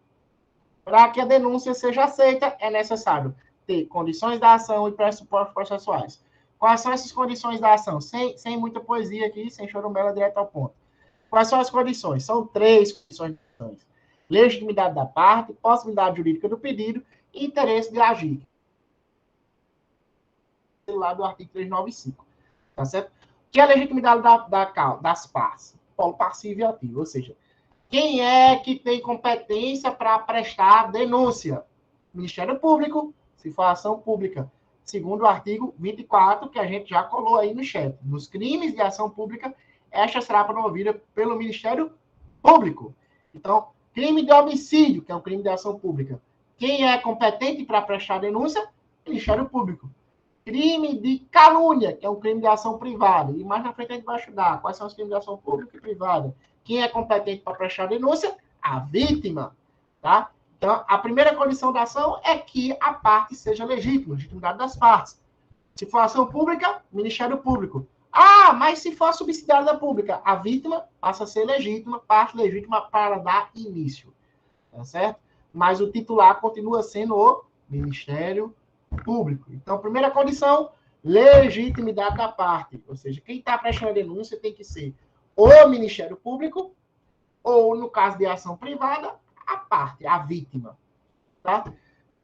Para que a denúncia seja aceita, é necessário ter condições da ação e pressupostos processuais. Quais são essas condições da ação? Sem muita poesia aqui, sem chorumbela, direto ao ponto. Quais são as condições? São 3 condições. Legitimidade da parte, possibilidade jurídica do pedido e interesse de agir. Lá do artigo 395. Tá certo? Que é a legitimidade das partes? Polo passivo e ativo. Ou seja, quem é que tem competência para prestar denúncia? Ministério Público, se for ação pública. Segundo o artigo 24, que a gente já colou aí no chat. Nos crimes de ação pública, esta será promovida pelo Ministério Público. Então, crime de homicídio, que é um crime de ação pública. Quem é competente para prestar denúncia? Ministério Público. crime de calúnia, que é um crime de ação privada. E mais na frente a gente vai estudar quais são os crimes de ação pública e privada. Quem é competente para prestar denúncia? A vítima. Tá? Então, a primeira condição da ação é que a parte seja legítima, legitimidade das partes. Se for ação pública, Ministério Público. Ah, mas se for subsidiária da pública, a vítima passa a ser legítima, parte legítima para dar início. Tá certo? Mas o titular continua sendo o Ministério Público. Então, primeira condição, legitimidade da parte. Ou seja, quem está prestando a denúncia tem que ser o Ministério Público ou, no caso de ação privada, a parte, a vítima. Tá?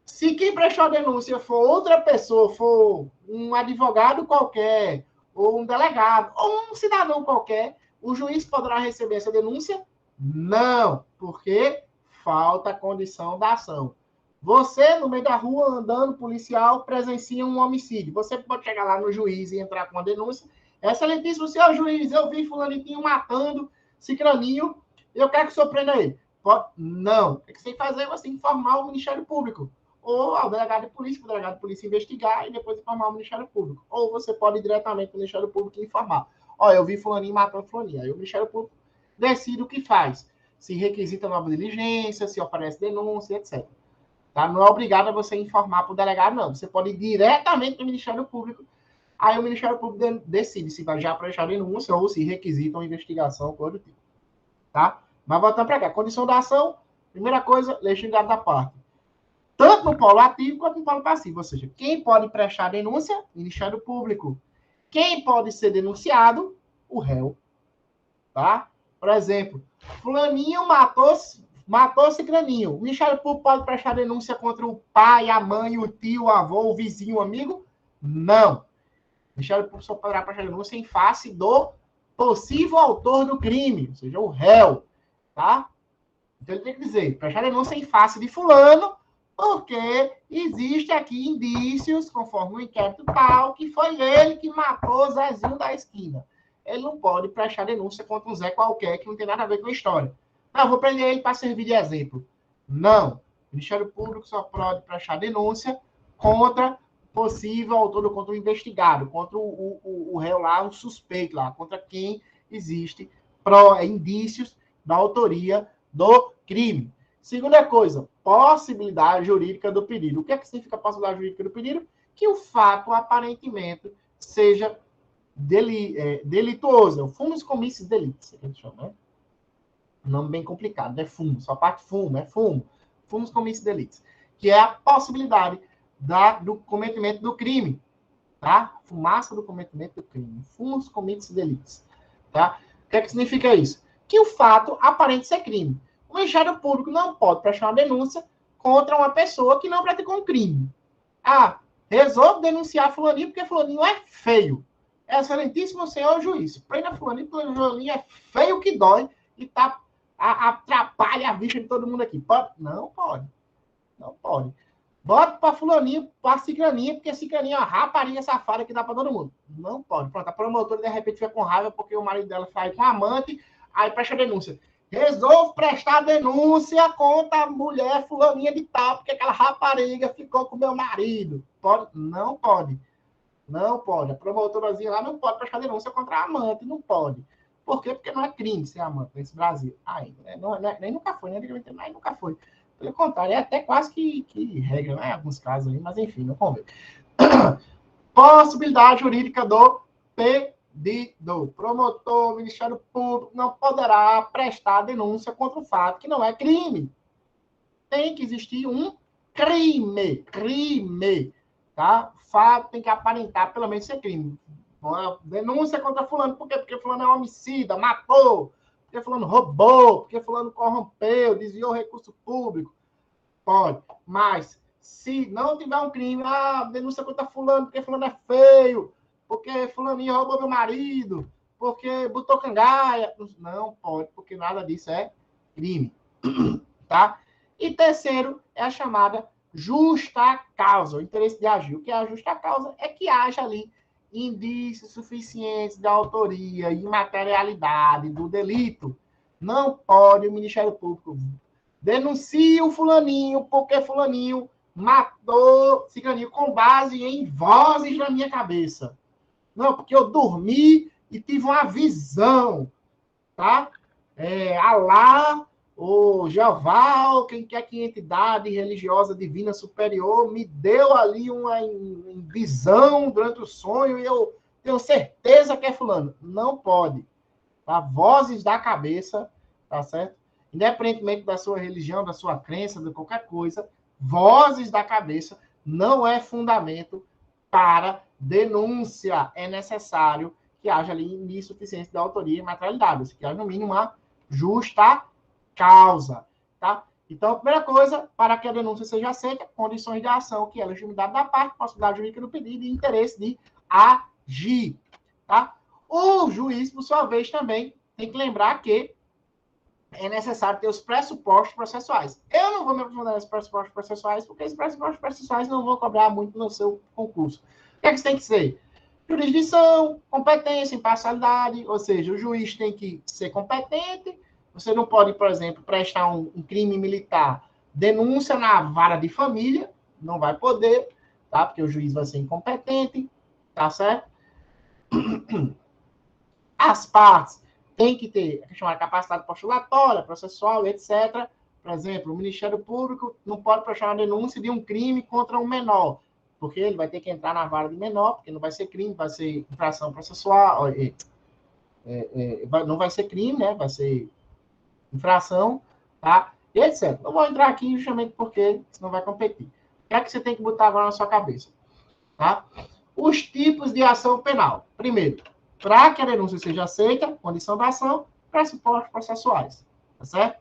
Se quem prestou a denúncia for outra pessoa, for um advogado qualquer, ou um delegado, ou um cidadão qualquer, o juiz poderá receber essa denúncia? Não, porque falta a condição da ação. Você, no meio da rua, andando, policial, presencia um homicídio. Você pode chegar lá no juiz e entrar com uma denúncia. Excelentíssimo senhor juiz, eu vi fulanitinho matando cicraninho, eu quero que o senhor prenda ele. Pode? Não. O que você tem que fazer é você informar o Ministério Público. Ou ao delegado de polícia, para o delegado de polícia investigar e depois informar o Ministério Público. Ou você pode ir diretamente para o Ministério Público e informar. Olha, eu vi fulaninho matando fulaninho. Aí o Ministério Público decide o que faz. Se requisita nova diligência, se oferece denúncia, etc. Tá? Não é obrigado a você informar para o delegado, não. Você pode ir diretamente para o Ministério Público. Aí o Ministério Público decide se vai já prestar denúncia ou se requisita uma investigação, coisa do tipo. Tá? Mas voltando para cá. Condição da ação, primeira coisa, legitimidade da parte. Tanto no polo ativo quanto no polo passivo. Ou seja, quem pode prestar denúncia? Ministério Público. Quem pode ser denunciado? O réu. Tá? Por exemplo, fulaninho matou cicraninho. O Ministério Público pode prestar denúncia contra o pai, a mãe, o tio, o avô, o vizinho, o amigo? Não. O Ministério Público só poderá prestar denúncia em face do possível autor do crime, ou seja, o réu. Tá? Então ele tem que dizer, prestar denúncia em face de fulano, porque existe aqui indícios, conforme o inquérito tal, que foi ele que matou o Zezinho da esquina. Ele não pode prestar denúncia contra um Zé qualquer que não tem nada a ver com a história. Não, vou prender ele para servir de exemplo. Não. O Ministério Público só pode prestar denúncia contra possível autor, contra o investigado, contra o réu lá, o suspeito lá, contra quem existe indícios da autoria do crime. Segunda coisa, possibilidade jurídica do pedido. O que é que significa possibilidade jurídica do pedido? Que o fato aparentemente seja delituoso. É o fumus commissis delictis, que a gente chama, né? Um nome bem complicado, né? Fumo, só parte fumo, é fumo. Fumus commissis delictis, que é a possibilidade do cometimento do crime, tá? Fumaça do cometimento do crime. Fumus commissis delictis, tá? O que é que significa isso? Que o fato aparente ser crime. O Ministério Público não pode prestar uma denúncia contra uma pessoa que não praticou um crime. Ah, resolve denunciar fulaninho porque fulaninho é feio. Excelentíssimo senhor juiz. Prenda fulaninho porque fulaninho é feio que dói e atrapalha a vista de todo mundo aqui. Pode? Não pode. Não pode. Bota para fulaninho, para cicraninha, porque cicraninha é uma rapariga safada que dá para todo mundo. Não pode. Pronto, a promotora de repente fica com raiva porque o marido dela sai com amante, aí presta denúncia. Resolvo prestar denúncia contra a mulher fulaninha de tal, porque aquela rapariga ficou com meu marido. Pode? Não pode. Não pode. A promotorazinha lá não pode prestar denúncia contra a amante. Não pode. Por quê? Porque não é crime ser amante nesse Brasil ainda. Né? Nem nunca foi, né? Mas nunca foi. Pelo contrário, é até quase que regra, né? Em alguns casos aí, mas enfim, não convém. Possibilidade jurídica do pedido. Promotor, Ministério Público não poderá prestar denúncia contra o fato que não é crime. Tem que existir um crime. Crime. Tá? O fato tem que aparentar pelo menos ser crime. Uma denúncia contra fulano. Por quê? Porque fulano é homicida, matou. Porque fulano roubou. Porque fulano corrompeu, desviou recurso público. Pode. Mas, se não tiver um crime, denúncia contra fulano, porque fulano é feio, porque fulaninho roubou meu marido, porque botou cangaia. Não pode, porque nada disso é crime. Tá? E terceiro é a chamada justa causa, o interesse de agir. O que é a justa causa? É que haja ali indícios suficientes de autoria e materialidade do delito. Não pode o Ministério Público denunciar o fulaninho porque fulaninho matou Cicaninho com base em vozes na minha cabeça. Não, porque eu dormi e tive uma visão, tá? Alá, ou Jeová, ou quem quer que entidade religiosa divina superior me deu ali uma visão durante o sonho e eu tenho certeza que é fulano. Não pode. Tá? Vozes da cabeça, tá certo? Independentemente da sua religião, da sua crença, de qualquer coisa, vozes da cabeça não é fundamento para denúncia. É necessário que haja ali insuficiência da autoria e materialidade, que haja no mínimo uma justa causa, tá? Então, a primeira coisa, para que a denúncia seja aceita, condições de ação, que é a legitimidade da parte, possibilidade jurídica do pedido e interesse de agir, tá? O juiz, por sua vez, também tem que lembrar que é necessário ter os pressupostos processuais. Eu não vou me aprofundar nesses pressupostos processuais, porque esses pressupostos processuais não vão cobrar muito no seu concurso. O que é que isso tem que ser? Jurisdição, competência, imparcialidade, ou seja, o juiz tem que ser competente. Você não pode, por exemplo, prestar um crime militar, denúncia na vara de família, não vai poder, tá? Porque o juiz vai ser incompetente, tá certo? As partes têm que ter a chamada capacidade postulatória, processual, etc. Por exemplo, o Ministério Público não pode prestar uma denúncia de um crime contra um menor, porque ele vai ter que entrar na vara de menor, porque não vai ser crime, vai ser infração processual, não vai ser crime, né? Vai ser infração, tá? E etc. Não vou entrar aqui justamente porque senão vai competir. O que é que você tem que botar agora na sua cabeça? Tá? Os tipos de ação penal. Primeiro, para que a denúncia seja aceita, condição da ação, pressupostos processuais. Tá certo?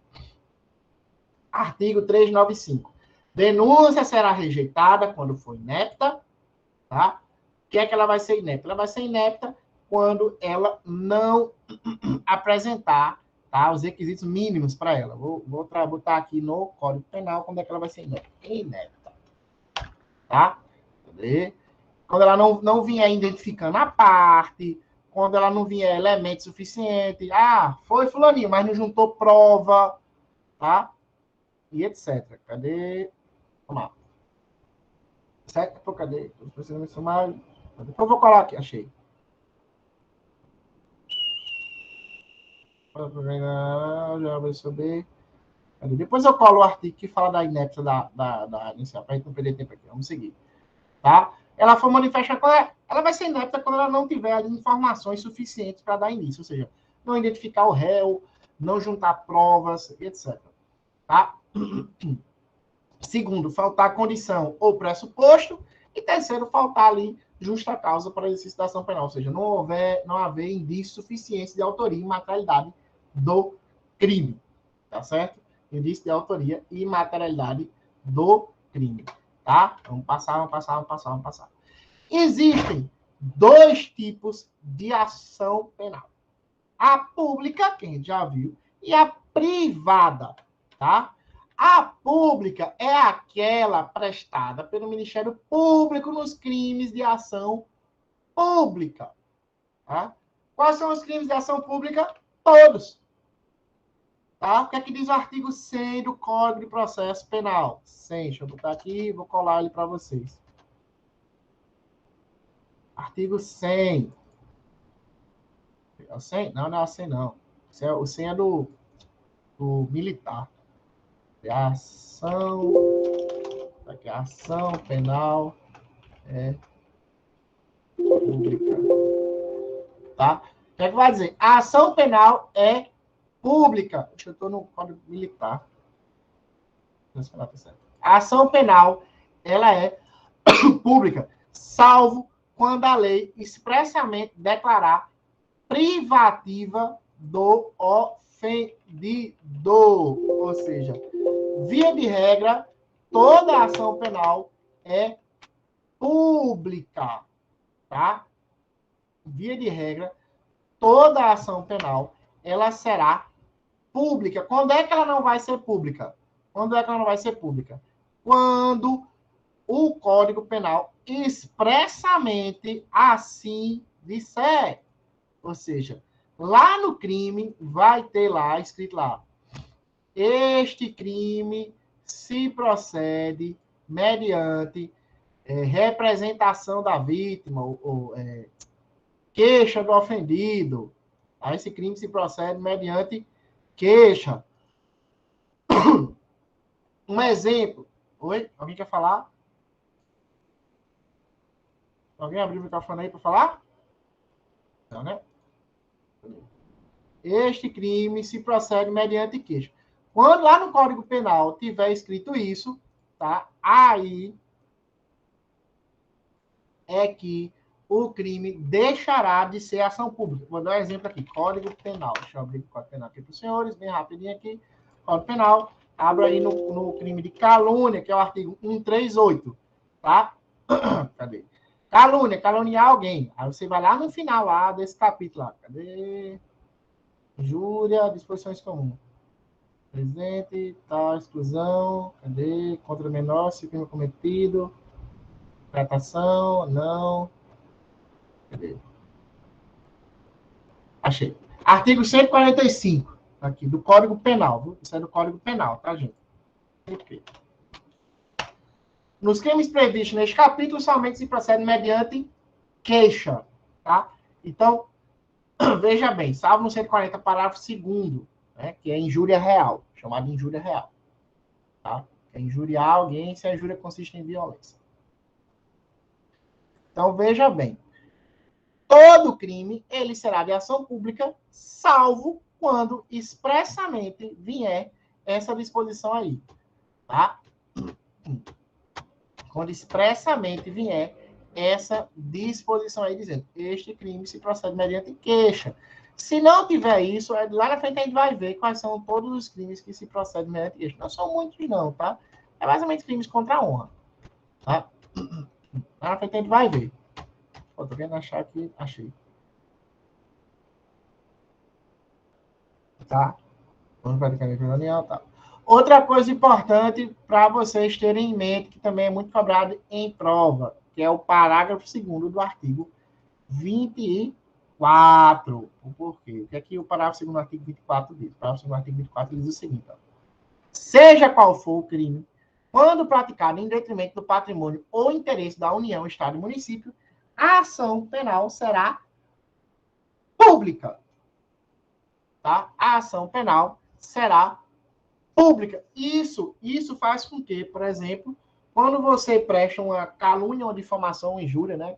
Artigo 395. Denúncia será rejeitada quando for inepta, tá? O que é que ela vai ser inepta? Ela vai ser inepta quando ela não apresentar, tá, os requisitos mínimos para ela. Vou botar aqui no Código Penal quando é que ela vai ser inepta. Inepta. Tá? Cadê? Quando ela não vier identificando a parte, quando ela não vier elemento suficiente, foi fulaninho, mas não juntou prova, tá? E etc. Cadê? Vamos lá. Certo? Pô, cadê? Procedimento sumário. Depois eu vou colar aqui, achei. Já vai saber. Depois eu colo o artigo que fala da inépcia da inicial, para a gente não perder tempo aqui. Vamos seguir. Tá? Ela for manifesta, ela vai ser inepta quando ela não tiver ali informações suficientes para dar início, ou seja, não identificar o réu, não juntar provas, etc. Tá? Segundo, faltar condição ou pressuposto. E terceiro, faltar ali justa causa para a exercício da ação penal, ou seja, não haver indício suficiente de autoria e materialidade do crime. Tá certo? Indício de autoria e materialidade do crime. Tá? Vamos passar. Existem dois tipos de ação penal. A pública, quem a gente já viu, e a privada, tá? A pública é aquela prestada pelo Ministério Público nos crimes de ação pública, tá? Quais são os crimes de ação pública? Todos. Tá? O que é que diz o artigo 100 do Código de Processo Penal? 100, deixa eu botar aqui e vou colar ele para vocês. Artigo 100. É o 100? Não, não é o 100, não. O 100 é do militar. Aqui, ação penal pública. Tá? O que é que vai dizer? A ação penal é pública. Eu estou no Código Militar. A ação penal, ela é pública, salvo quando a lei expressamente declarar privativa do ofendido. Ou seja, via de regra, toda a ação penal é pública, tá? Via de regra, toda a ação penal, ela será pública. Quando é que ela não vai ser pública? Quando é que ela não vai ser pública? Quando o Código Penal expressamente assim disser. Ou seja, lá no crime vai ter lá, escrito lá, este crime se procede mediante representação da vítima, queixa do ofendido. Tá? Esse crime se procede mediante queixa. Um exemplo. Oi? Alguém quer falar? Alguém abriu o microfone aí para falar? Não, né? Este crime se procede mediante queixa. Quando lá no Código Penal tiver escrito isso, tá? Aí é que o crime deixará de ser ação pública. Vou dar um exemplo aqui. Código Penal. Deixa eu abrir o Código Penal aqui para os senhores, bem rapidinho aqui. Código Penal. Abra aí no crime de calúnia, que é o artigo 138. Tá? Cadê? Calúnia, caluniar alguém. Aí você vai lá no final lá desse capítulo lá. Cadê? Injúria, disposições comuns. Presente, tá, exclusão, cadê? Contra menor, se crime cometido. Tratação, não. Cadê? Achei. Artigo 145, aqui, do Código Penal. Viu? Isso é do Código Penal, tá, gente? Nos crimes previstos neste capítulo, somente se procede mediante queixa, tá? Então, veja bem, salvo no 140, parágrafo 2º, né, que é injúria real, chamado de injúria real, tá? É injuriar alguém se a injúria consiste em violência. Então, veja bem, todo crime, ele será de ação pública, salvo quando expressamente vier essa disposição aí, tá? Quando expressamente vier essa disposição aí dizendo este crime se procede mediante queixa. Se não tiver isso, lá na frente a gente vai ver quais são todos os crimes que se procedem mediante queixa. Não são muitos não, tá? É basicamente crimes contra a honra, tá? Lá na frente a gente vai ver. Tô querendo achar aqui, achei. Tá? Vamos praticar a reunião, tá? Outra coisa importante para vocês terem em mente, que também é muito cobrado em prova, que é o parágrafo 2º do artigo 24. Por quê? O que é que o parágrafo 2º do artigo 24 diz? O parágrafo 2º do artigo 24 diz o seguinte, ó. Seja qual for o crime, quando praticado em detrimento do patrimônio ou interesse da União, Estado e Município, a ação penal será pública. Tá? A ação penal será pública. Isso faz com que, por exemplo, quando você presta uma calúnia, uma difamação, uma injúria, né?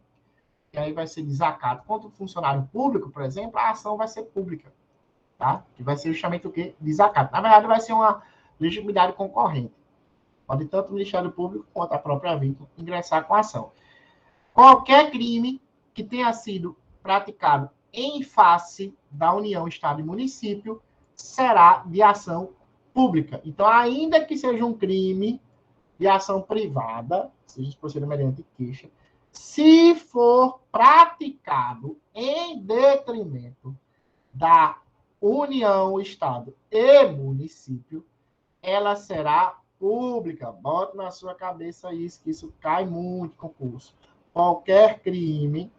Que aí vai ser desacato contra o funcionário público, por exemplo, a ação vai ser pública. Tá? Que vai ser justamente o quê? Desacato. Na verdade, vai ser uma legitimidade concorrente. Pode tanto o Ministério Público quanto a própria vítima ingressar com a ação. Qualquer crime que tenha sido praticado em face da União, Estado e Município será de ação pública. Então, ainda que seja um crime de ação privada, seja procedido mediante queixa, se for praticado em detrimento da União, Estado e Município, ela será pública. Bota na sua cabeça isso, que isso cai muito em concurso. Qualquer crime,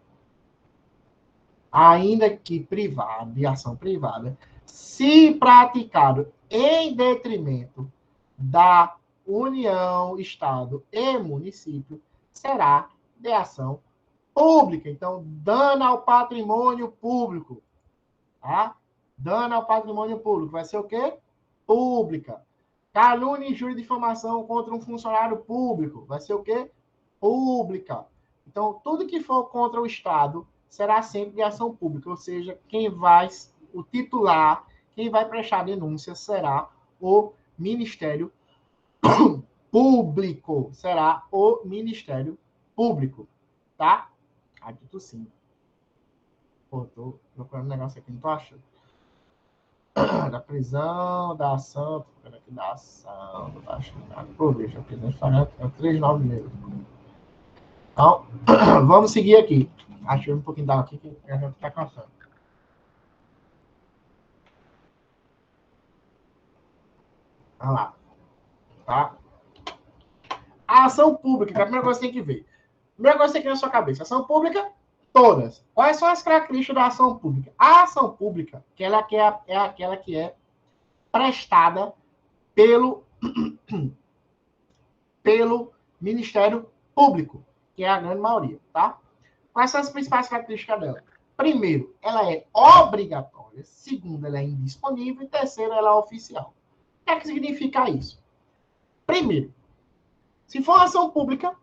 ainda que privado, de ação privada, se praticado em detrimento da União, Estado e Município, será de ação pública. Então, dano ao patrimônio público. Tá? Dano ao patrimônio público. Vai ser o quê? Pública. Calúnia, injúria e difamação contra um funcionário público. Vai ser o quê? Pública. Então, tudo que for contra o Estado será sempre de ação pública. Ou seja, o titular, quem vai prestar denúncia será o Ministério Público. Será o Ministério Público. Tá? Acredito sim. Pô, tô procurando um negócio aqui, não tô achando. Da prisão, da ação, tô procurando aqui da ação, não tô achando nada. Pô, veja, a prisão é 396. Então, vamos seguir aqui. Achei um pouquinho d'água aqui que a gente está cansando. Vamos lá. Tá? A ação pública, que é a primeira coisa que você tem que ver. Primeira coisa que você tem na sua cabeça. Ação pública, todas. Quais são as características da ação pública? A ação pública, que ela é aquela que é prestada pelo Ministério Público, que é a grande maioria, tá? Quais são as principais características dela? Primeiro, ela é obrigatória. Segundo, ela é indisponível. E terceiro, ela é oficial. O que é que significa isso? Primeiro, se for ação pública,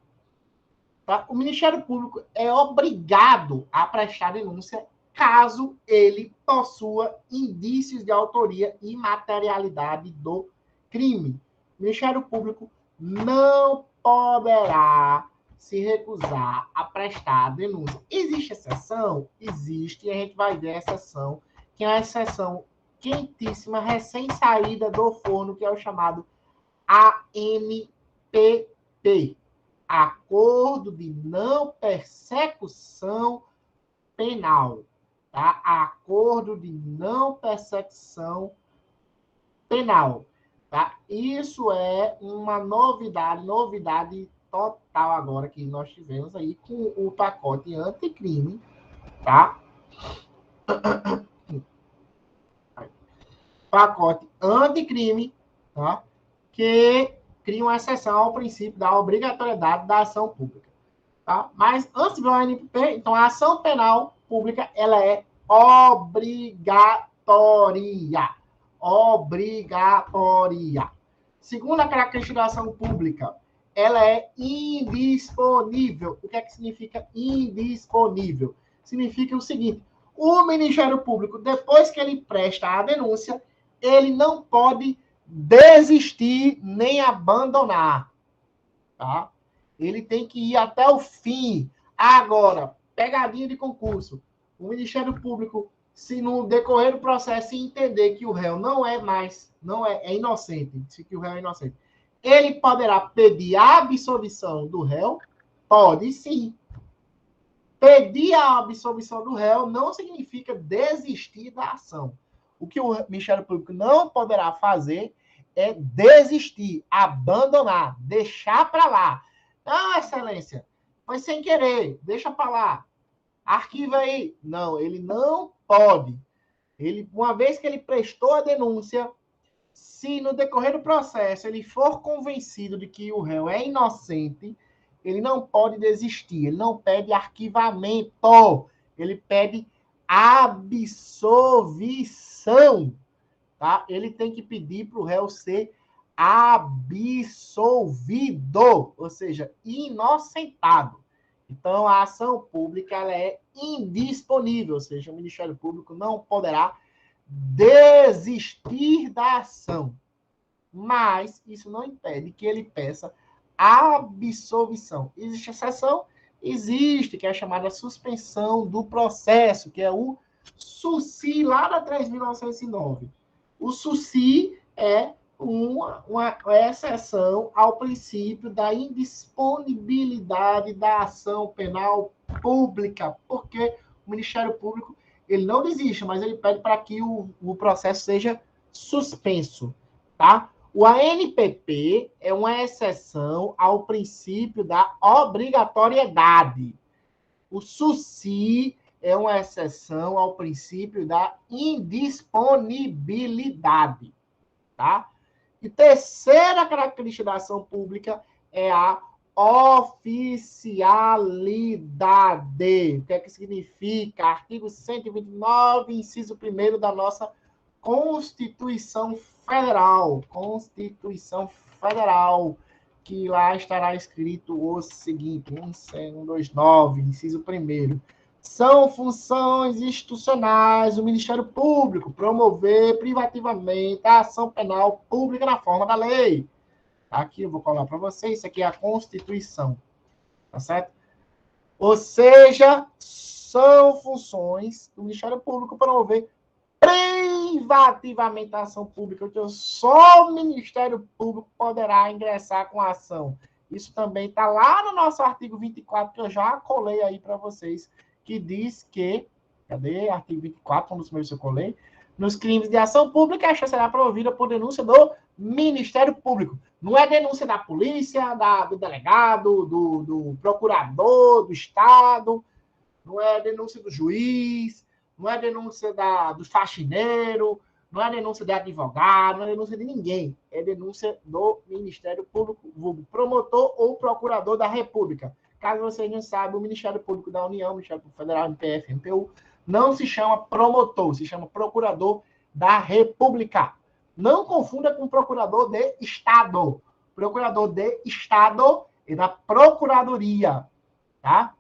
tá? O Ministério Público é obrigado a prestar denúncia caso ele possua indícios de autoria e materialidade do crime. O Ministério Público não poderá se recusar a prestar a denúncia. Existe exceção? Existe, e a gente vai ver a exceção, que é uma exceção quentíssima, recém-saída do forno, que é o chamado ANPP. Acordo de não persecução penal. Tá? Acordo de não persecução penal. Tá? Isso é uma novidade total agora que nós tivemos aí com o pacote anticrime, tá? Pacote anticrime, tá? Que cria uma exceção ao princípio da obrigatoriedade da ação pública. Tá? Mas antes de ver o ANPP, então a ação penal pública ela é obrigatória. Obrigatória. Segundo a característica da ação pública, ela é indisponível. O que é que significa indisponível? Significa o seguinte: o Ministério Público, depois que ele presta a denúncia, ele não pode desistir nem abandonar. Tá? Ele tem que ir até o fim. Agora, pegadinha de concurso. O Ministério Público, se no decorrer do processo entender que o réu não é inocente, se que o réu é inocente, ele poderá pedir a absolvição do réu? Pode sim. Pedir a absolvição do réu não significa desistir da ação. O que o Ministério Público não poderá fazer é desistir, abandonar, deixar para lá. Não, excelência, foi sem querer, deixa para lá. Arquiva aí. Não, ele não pode. Ele, uma vez que ele prestou a denúncia, se no decorrer do processo ele for convencido de que o réu é inocente, ele não pode desistir, ele não pede arquivamento, ele pede absolvição. Tá? Ele tem que pedir para o réu ser absolvido, ou seja, inocentado. Então, a ação pública ela é indisponível, ou seja, o Ministério Público não poderá desistir da ação. Mas isso não impede que ele peça absolvição. Existe exceção? Existe, que é a chamada suspensão do processo, que é o SUSI lá da 3.909. O SUSI é uma exceção ao princípio da indisponibilidade da ação penal pública, porque o Ministério Público ele não desiste, mas ele pede para que o processo seja suspenso. Tá? O ANPP é uma exceção ao princípio da obrigatoriedade. O SUSI é uma exceção ao princípio da indisponibilidade. Tá? E terceira característica da ação pública é a oficialidade. O que é que significa? Artigo 129, inciso 1º da nossa Constituição Federal. Constituição Federal, que lá estará escrito o seguinte, 129, inciso 1º. São funções institucionais do Ministério Público promover privativamente a ação penal pública na forma da lei. Aqui eu vou colar para vocês, isso aqui é a Constituição, tá certo? Ou seja, são funções do Ministério Público promover privativamente a ação pública, que só o Ministério Público poderá ingressar com a ação. Isso também está lá no nosso artigo 24, que eu já colei aí para vocês, que diz que, cadê? Artigo 24, um dos meus que eu colei, nos crimes de ação pública, a será provida por denúncia do Ministério Público. Não é denúncia da polícia, do delegado, do procurador, do Estado, não é denúncia do juiz, não é denúncia do faxineiro, Não é denúncia de advogado, não é denúncia de ninguém. É denúncia do Ministério Público, vulgo promotor ou procurador da República. Caso vocês não saibam, o Ministério Público da União, o Ministério Público Federal, MPF, MPU, não se chama promotor, se chama procurador da República. Não confunda com procurador de Estado. Procurador de Estado é da Procuradoria, tá?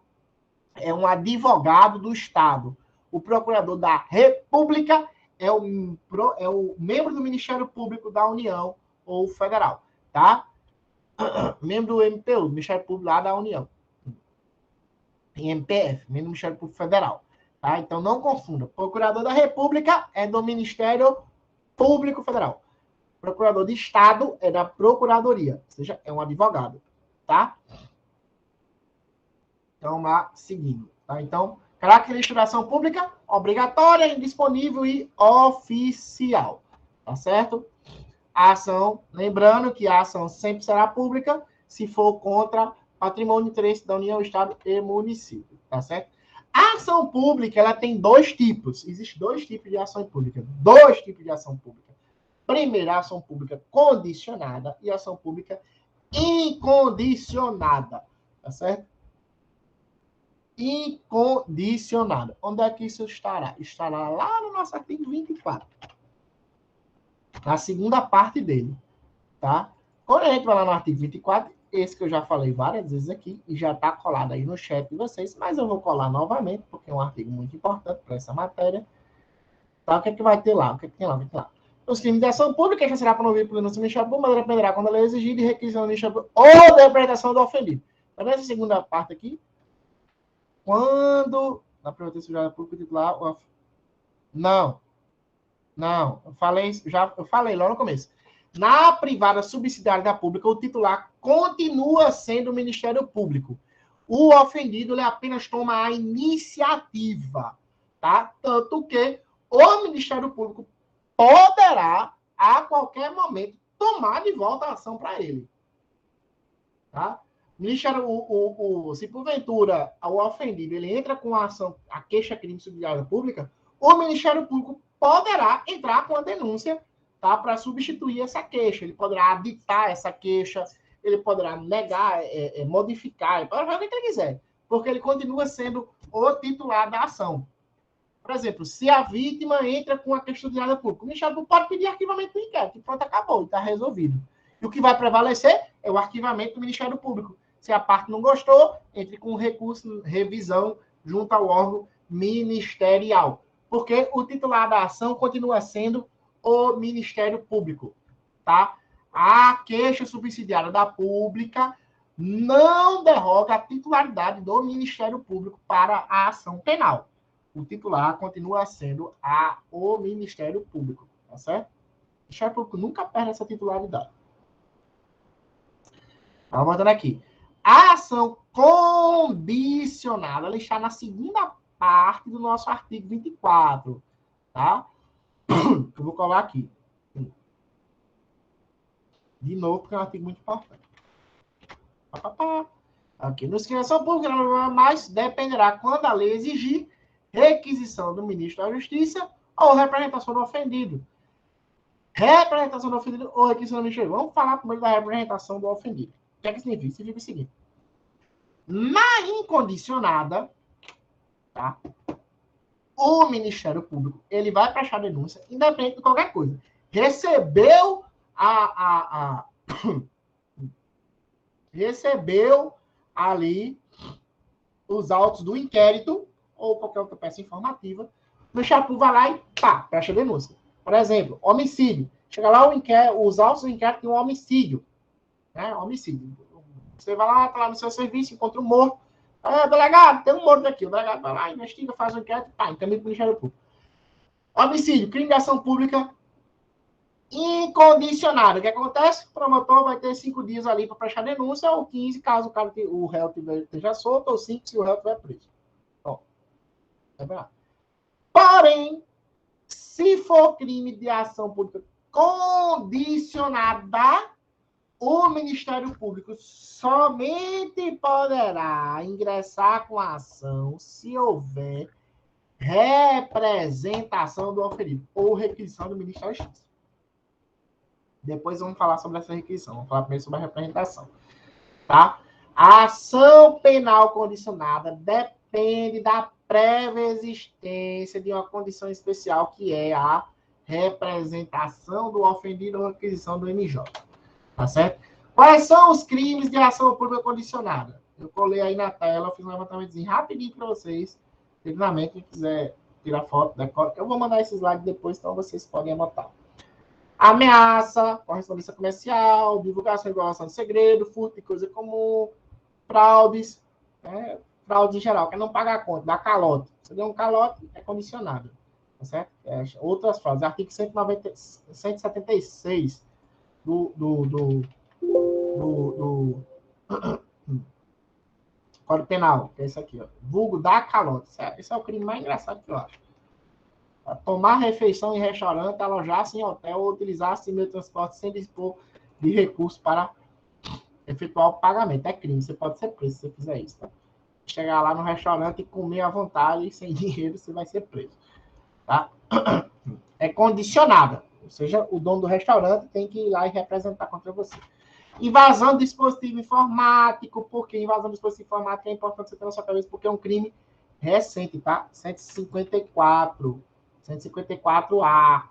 É um advogado do Estado. O procurador da República é o membro do Ministério Público da União ou Federal, tá? Membro do MPU, do Ministério Público lá da União. MPF, membro do Ministério Público Federal. Tá? Então, não confunda. Procurador da República é do Ministério Público Federal. Procurador de Estado é da Procuradoria. Ou seja, é um advogado. Tá? Então, lá, seguindo. Tá? Então, característica da ação pública, obrigatória, indisponível e oficial. Tá certo? A ação, lembrando que a ação sempre será pública se for contra patrimônio e interesse da União, Estado e município. Tá certo? A ação pública, ela tem dois tipos. Existem dois tipos de ação pública. Dois tipos de ação pública. Primeiro, a ação pública condicionada e a ação pública incondicionada. Tá certo? Incondicionada. Onde é que isso estará? Estará lá no nosso artigo 24. Na segunda parte dele. Tá? Quando a gente vai lá no artigo 24, esse que eu já falei várias vezes aqui, e já está colado aí no chat de vocês, mas eu vou colar novamente, porque é um artigo muito importante para essa matéria. Tá? O que é que vai ter lá? O que é que tem lá? O que é que tem lá? Os crimes de ação pública já será promovido pelo denúncia do Ministério Público, mas dependerá quando a lei exigir de requisição do Ministério Público ou da interpretação do ofendido. Tá vendo essa segunda parte aqui? Quando, na privacidade pública titular, não, eu falei lá no começo. Na privada subsidiária da pública, o titular continua sendo o Ministério Público. O ofendido ele apenas toma a iniciativa, tá? Tanto que o Ministério Público poderá, a qualquer momento, tomar de volta a ação para ele. Tá? Se porventura o ofendido ele entra com a ação, a queixa-crime subsidiária pública, o Ministério Público poderá entrar com a denúncia, tá, para substituir essa queixa. Ele poderá aditar essa queixa, ele poderá negar, modificar, ele pode fazer o que ele quiser, porque ele continua sendo o titular da ação. Por exemplo, se a vítima entra com a queixa subsidiária pública, o Ministério Público pode pedir arquivamento do inquérito, e pronto, acabou, está resolvido. E o que vai prevalecer é o arquivamento do Ministério Público. Se a parte não gostou, entre com recurso, revisão, junto ao órgão ministerial. Porque o titular da ação continua sendo o Ministério Público. Tá? A queixa subsidiária da pública não derroga a titularidade do Ministério Público para a ação penal. O titular continua sendo o Ministério Público. Tá certo? O Ministério Público nunca perde essa titularidade. Vamos voltando aqui. A ação condicionada, ela está na segunda parte do nosso artigo 24, tá? Eu vou colar aqui. De novo, porque é um artigo muito importante. Aqui. No esquema de ação pública, mas dependerá quando a lei exigir requisição do ministro da Justiça ou representação do ofendido. Representação do ofendido ou requisição do ministro. Vamos falar primeiro da representação do ofendido. O que é que significa? Significa o seguinte. Na incondicionada, tá? O Ministério Público ele vai prestar denúncia, independente de qualquer coisa. Recebeu recebeu ali os autos do inquérito ou qualquer outra peça informativa. O Ministério Público vai lá e presta denúncia. Por exemplo, homicídio. Chega lá os autos do inquérito de um homicídio. Né? Homicídio. Você vai lá, está lá no seu serviço, encontra um morto. Delegado, tem um morto aqui. O delegado vai lá, investiga, faz um inquérito, encaminha para o Ministério Público. Homicídio, crime de ação pública incondicionado. O que acontece? O promotor vai ter 5 dias ali para prestar denúncia, ou 15, caso o réu esteja solto, ou 5, se o réu estiver preso. Bom, porém, se for crime de ação pública condicionada, o Ministério Público somente poderá ingressar com a ação se houver representação do oferido ou requisição do ministro da Justiça. Depois vamos falar sobre essa requisição. Vamos falar primeiro sobre a representação. Tá? A ação penal condicionada depende da prévia existência de uma condição especial, que é a representação do ofendido ou requisição do MJ. Tá certo? Quais são os crimes de ação pública condicionada? Eu colei aí na tela, eu fiz um levantamentozinho rapidinho para vocês. Finalmente, quem quiser tirar foto, decora, eu vou mandar esse slide depois, então vocês podem anotar. Ameaça, correspondência comercial, divulgação e violação de segredo, furto de coisa comum, fraudes, né? Fraude em geral, que é não pagar a conta, dá calote. Você deu um calote, é condicionado. Tá certo? Outras fraudes, artigo 176 do Código Penal, que é esse aqui, ó. Vulgo dar calote. Esse é o crime mais engraçado que eu acho. Tomar refeição em restaurante, alojar-se em hotel ou utilizar-se de meio de transporte sem dispor de recursos para efetuar o pagamento. É crime, você pode ser preso se você fizer isso. Tá? Chegar lá no restaurante e comer à vontade, sem dinheiro, você vai ser preso. Tá? É condicionada. Ou seja, o dono do restaurante tem que ir lá e representar contra você. Invasão de dispositivo informático. Por que invasão de dispositivo informático é importante você ter na sua cabeça? Porque é um crime recente, tá? 154A.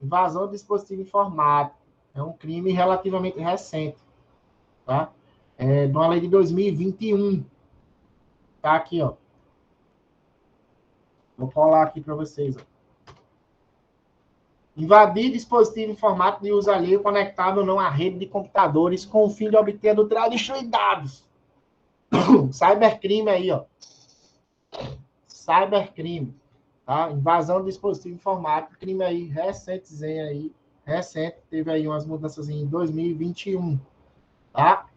Invasão de dispositivo informático. É um crime relativamente recente, tá? É de uma lei de 2021. Tá aqui, ó. Vou colar aqui para vocês, ó. Invadir dispositivo informático de uso alheio conectado ou não à rede de computadores com o fim de obter, adulterar ou destruir dados. Cybercrime aí, ó. Cybercrime. Tá? Invasão de dispositivo informático, crime aí recentezinho aí. Recente, teve aí umas mudanças em 2021. Tá?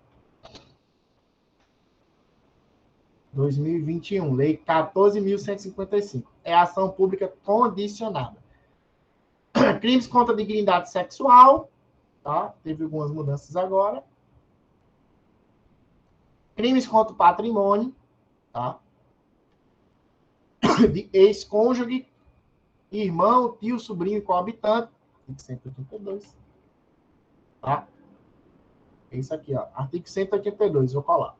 2021, lei 14.155. É ação pública condicionada. Crimes contra a dignidade sexual, tá? Teve algumas mudanças agora. Crimes contra o patrimônio, tá? De ex-cônjuge, irmão, tio, sobrinho e coabitante, 182, tá? É isso aqui, ó. Artigo 182, vou colar.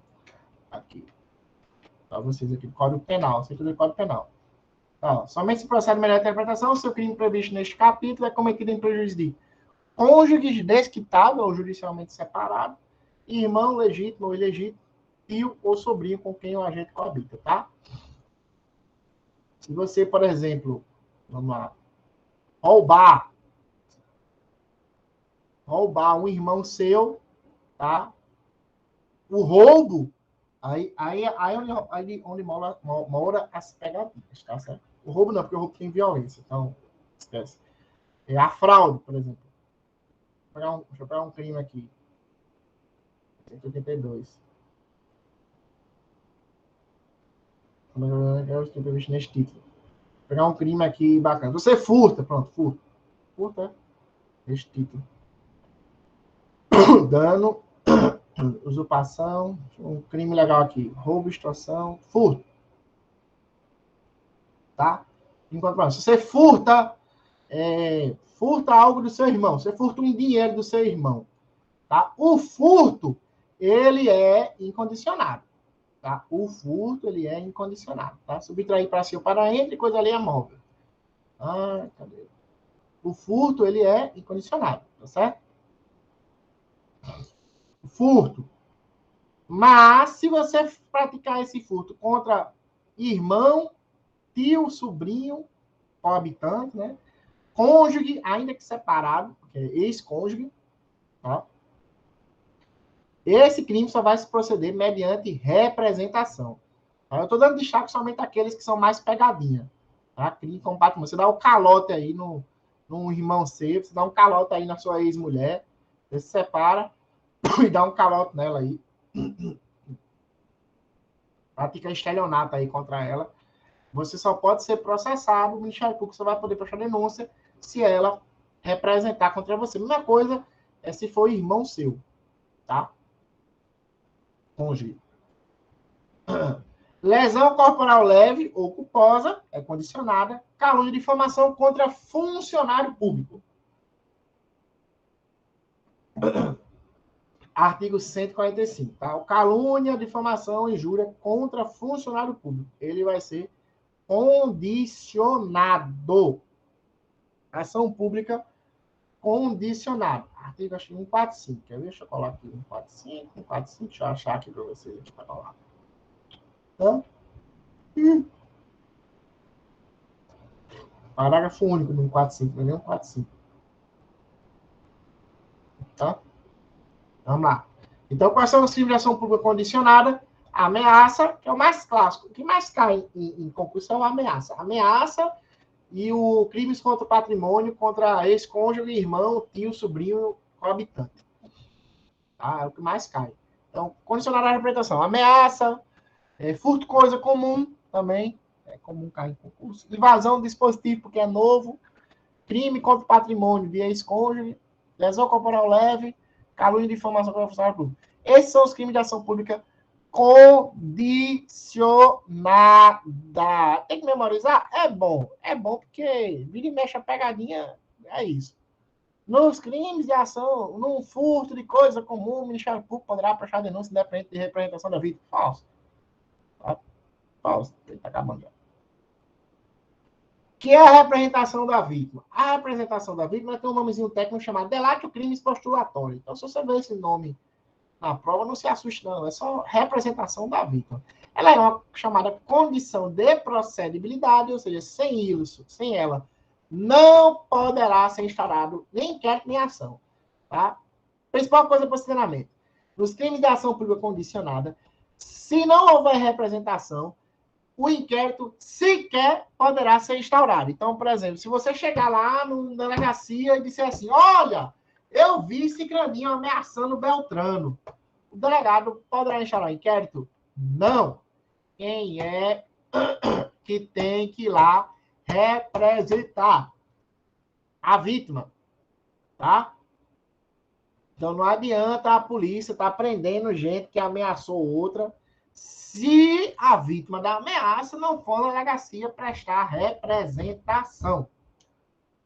Aqui. Para vocês aqui, Código Penal, 182 Código Penal. Tá, somente se procede melhor interpretação, o seu crime previsto neste capítulo é cometido em prejuízo de cônjuge desquitado ou judicialmente separado, irmão legítimo ou ilegítimo, tio ou sobrinho com quem o agente coabita, tá? Se você, por exemplo, vamos lá, roubar um irmão seu, tá? O roubo, aí onde mora as pegadinhas, tá certo? O roubo não, porque o roubo tem violência, então esquece. É a fraude, por exemplo. Deixa eu pegar um crime aqui. 182. Eu estou previsto nesse título. Vou pegar um crime aqui bacana. Você furta, pronto, furta. Furta, esse título. Dano, usurpação, um crime legal aqui. Roubo, extorsão, furto. Tá? Enquanto se você furta algo do seu irmão, você furta um dinheiro do seu irmão, tá? O furto, ele é incondicionado, tá? O furto, ele é incondicionado, tá? Subtrair para si ou para entre, coisa ali é móvel. Cadê? O furto, ele é incondicionado, tá certo? Furto. Mas, se você praticar esse furto contra irmão, tio, sobrinho, coabitante, né? Cônjuge, ainda que separado, porque é ex-cônjuge, tá? Esse crime só vai se proceder mediante representação. Tá? Eu estou dando destaque somente àqueles que são mais pegadinha. Tá? Crime com patrimônio. Você dá um calote aí no irmão seu, você dá um calote aí na sua ex-mulher, você se separa e dá um calote nela aí. Pratica estelionato aí contra ela. Você só pode ser processado, o Ministério Público só vai poder prestar denúncia se ela representar contra você. A mesma coisa é se for irmão seu, tá? Cônjuge. Lesão corporal leve ou culposa, é condicionada. Calúnia e difamação contra funcionário público. Artigo 145, tá? O calúnia, difamação, injúria contra funcionário público. Ele vai ser condicionado. Ação pública condicionada. Artigo, acho que 145. Quer ver? Deixa eu colocar aqui 145, 145. Deixa eu achar aqui para vocês. Aqui para falar. Tá? Parágrafo único do 145, não é nem 145. Tá? Vamos lá. Então, quais são os crimes de ação pública condicionada? A ameaça, que é o mais clássico. O que mais cai em concurso é a ameaça. Ameaça e o crimes contra o patrimônio, contra ex-cônjuge, irmão, tio, sobrinho, coabitante. Tá? É o que mais cai. Então, condicionada à representação. Ameaça, furto coisa comum também. É comum cair em concurso. Invasão do dispositivo, porque é novo. Crime contra o patrimônio de ex-cônjuge. Lesão corporal leve. Calúnia de difamação contra o funcionário público. Esses são os crimes de ação pública condicionada. Tem que memorizar? É bom. É bom porque vira e mexe a pegadinha. É isso. Nos crimes de ação, num furto de coisa comum, o Ministério Público poderá prestar denúncia independente de representação da vítima. Falso. Tá? Falso. Ele está acabando. Que é a representação da vítima? A representação da vítima tem um nomezinho técnico chamado delatio crimes postulatório. Então, se você vê esse nome na prova, não se assuste, não. É só representação da vítima. Ela é uma chamada condição de procedibilidade, ou seja, sem isso, sem ela, não poderá ser instaurado nem inquérito nem ação. Tá? Principal coisa para o treinamento. Nos crimes de ação pública condicionada, se não houver representação, o inquérito sequer poderá ser instaurado. Então, por exemplo, se você chegar lá na delegacia e disser assim, olha, eu vi Cicraninho ameaçando Beltrano, o delegado poderá instaurar inquérito? Não. Quem é que tem que ir lá representar? A vítima. Tá? Então, não adianta a polícia estar prendendo gente que ameaçou outra se a vítima da ameaça não for na delegacia prestar representação.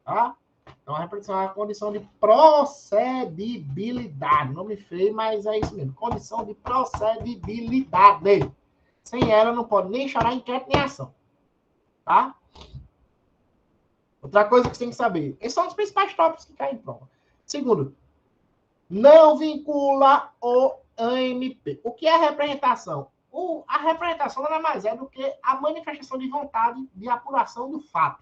Tá? Então, a representação é uma condição de procedibilidade. Nome feio, mas é isso mesmo. Condição de procedibilidade. Sem ela, não pode nem chorar inquérito nem ação. Tá? Outra coisa que você tem que saber. Esses são os principais tópicos que caem em prova. Segundo, não vincula o AMP. O que é representação? A representação nada mais é do que a manifestação de vontade de apuração do fato.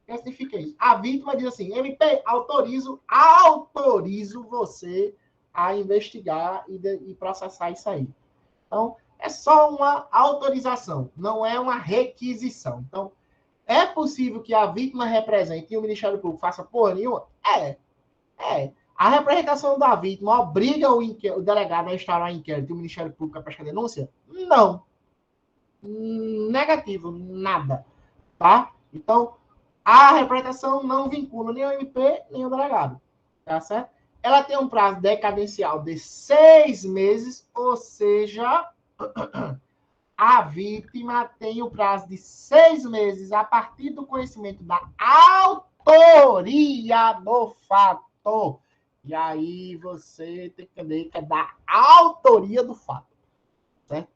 O que significa isso? A vítima diz assim, MP, autorizo você a investigar e processar isso aí. Então, é só uma autorização, não é uma requisição. Então, é possível que a vítima represente e o Ministério Público faça porra nenhuma? É. A representação da vítima obriga o delegado a instaurar um inquérito e o Ministério Público a prestar denúncia? Não. Negativo, nada. Tá? Então, a representação não vincula nem o MP, nem o delegado. Tá certo? Ela tem um prazo decadencial de 6 meses, ou seja, a vítima tem o prazo de 6 meses a partir do conhecimento da autoria do fato. E aí você tem que entender que é da autoria do fato. Certo?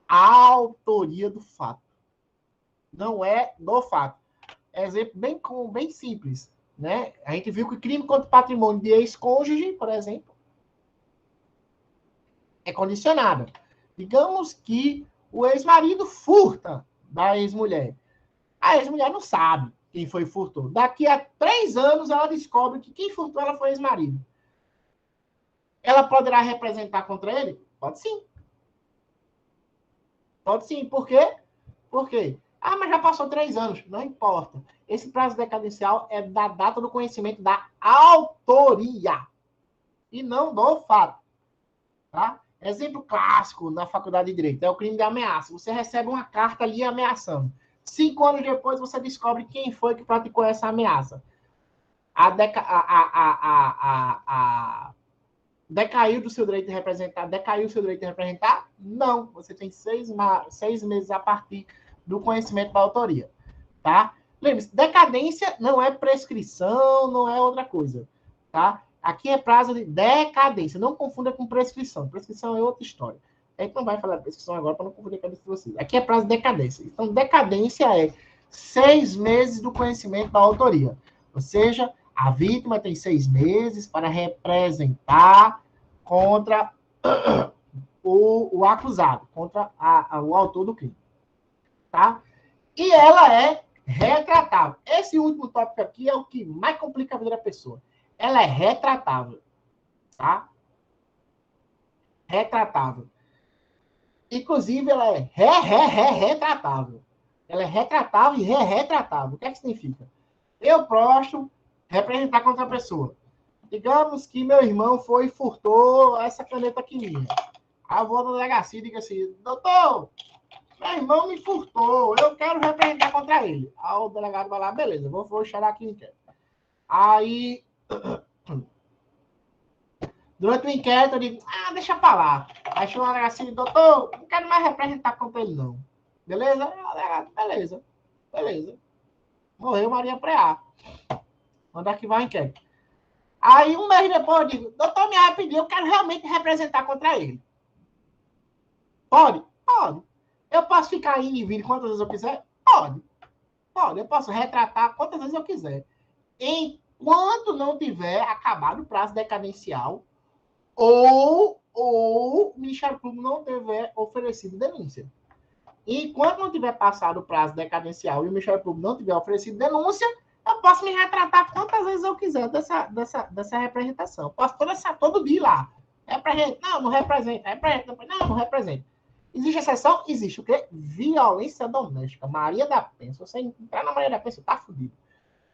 A autoria do fato. Não é do fato. Exemplo bem simples. Né? A gente viu que o crime contra o patrimônio de ex-cônjuge, por exemplo, é condicionado. Digamos que o ex-marido furta da ex-mulher. A ex-mulher não sabe quem foi furtou. Daqui a 3 anos ela descobre que quem furtou ela foi ex-marido. Ela poderá representar contra ele? Pode sim. Pode sim. Por quê? Por quê? Ah, mas já passou 3 anos. Não importa. Esse prazo decadencial é da data do conhecimento da autoria e não do fato. Tá? Exemplo clássico na faculdade de Direito é o crime de ameaça. Você recebe uma carta ali ameaçando. 5 anos depois você descobre quem foi que praticou essa ameaça. Decaiu do seu direito de representar? Decaiu o seu direito de representar? Não. Você tem 6 meses a partir do conhecimento da autoria. Tá? Lembre-se, decadência não é prescrição, não é outra coisa. Tá? Aqui é prazo de decadência. Não confunda com prescrição. Prescrição é outra história. A gente não vai falar de prescrição agora para não confundir a cabeça de vocês. Aqui é prazo de decadência. Então, decadência é 6 meses do conhecimento da autoria. Ou seja, a vítima tem 6 meses para representar contra o acusado, contra o autor do crime. Tá? E ela é retratável. Esse último tópico aqui é o que mais complica a vida da pessoa. Ela é retratável. Tá? Retratável. Inclusive, ela é retratável. Ela é retratável e retratável. O que é que significa? Eu posso representar contra a pessoa. Digamos que meu irmão foi e furtou essa caneta aqui minha. Aí eu vou na delegacia e digo assim, doutor, meu irmão me furtou, eu quero representar contra ele. Aí o delegado vai lá, beleza, vou chorar aqui no inquérito. Aí, durante o inquérito, eu digo, deixa pra lá. Aí chegou na delegacia e digo, doutor, não quero mais representar contra ele, não. Beleza? Aí o delegado, beleza, beleza. Morreu Maria Preá. Manda que vai o inquérito. Aí, um mês depois, eu digo, doutor, me arrependi, eu quero realmente representar contra ele. Pode? Pode. Eu posso ficar aí e vir quantas vezes eu quiser? Pode. Pode. Eu posso retratar quantas vezes eu quiser. Enquanto não tiver acabado o prazo decadencial ou o Ministério Público não tiver oferecido denúncia. Enquanto não tiver passado o prazo decadencial e o Ministério Público não tiver oferecido denúncia, eu posso me retratar quantas vezes eu quiser dessa representação. Eu posso todo dia lá. Representa. Não representa. Representa. Não representa. Existe exceção? Existe o quê? Violência doméstica. Maria da Penha. Se você entrar na Maria da Penha, você tá fudido.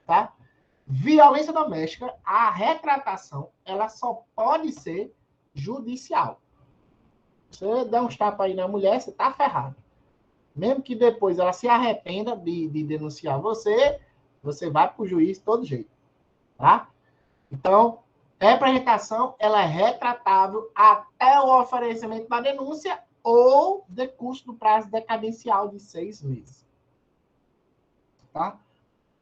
Tá? Violência doméstica, a retratação, ela só pode ser judicial. Se você der uns tapas aí na mulher, você tá ferrado. Mesmo que depois ela se arrependa de denunciar você, você vai para o juiz de todo jeito. Tá? Então, representação, ela é retratável até o oferecimento da denúncia ou decurso do prazo decadencial de 6 meses. Tá?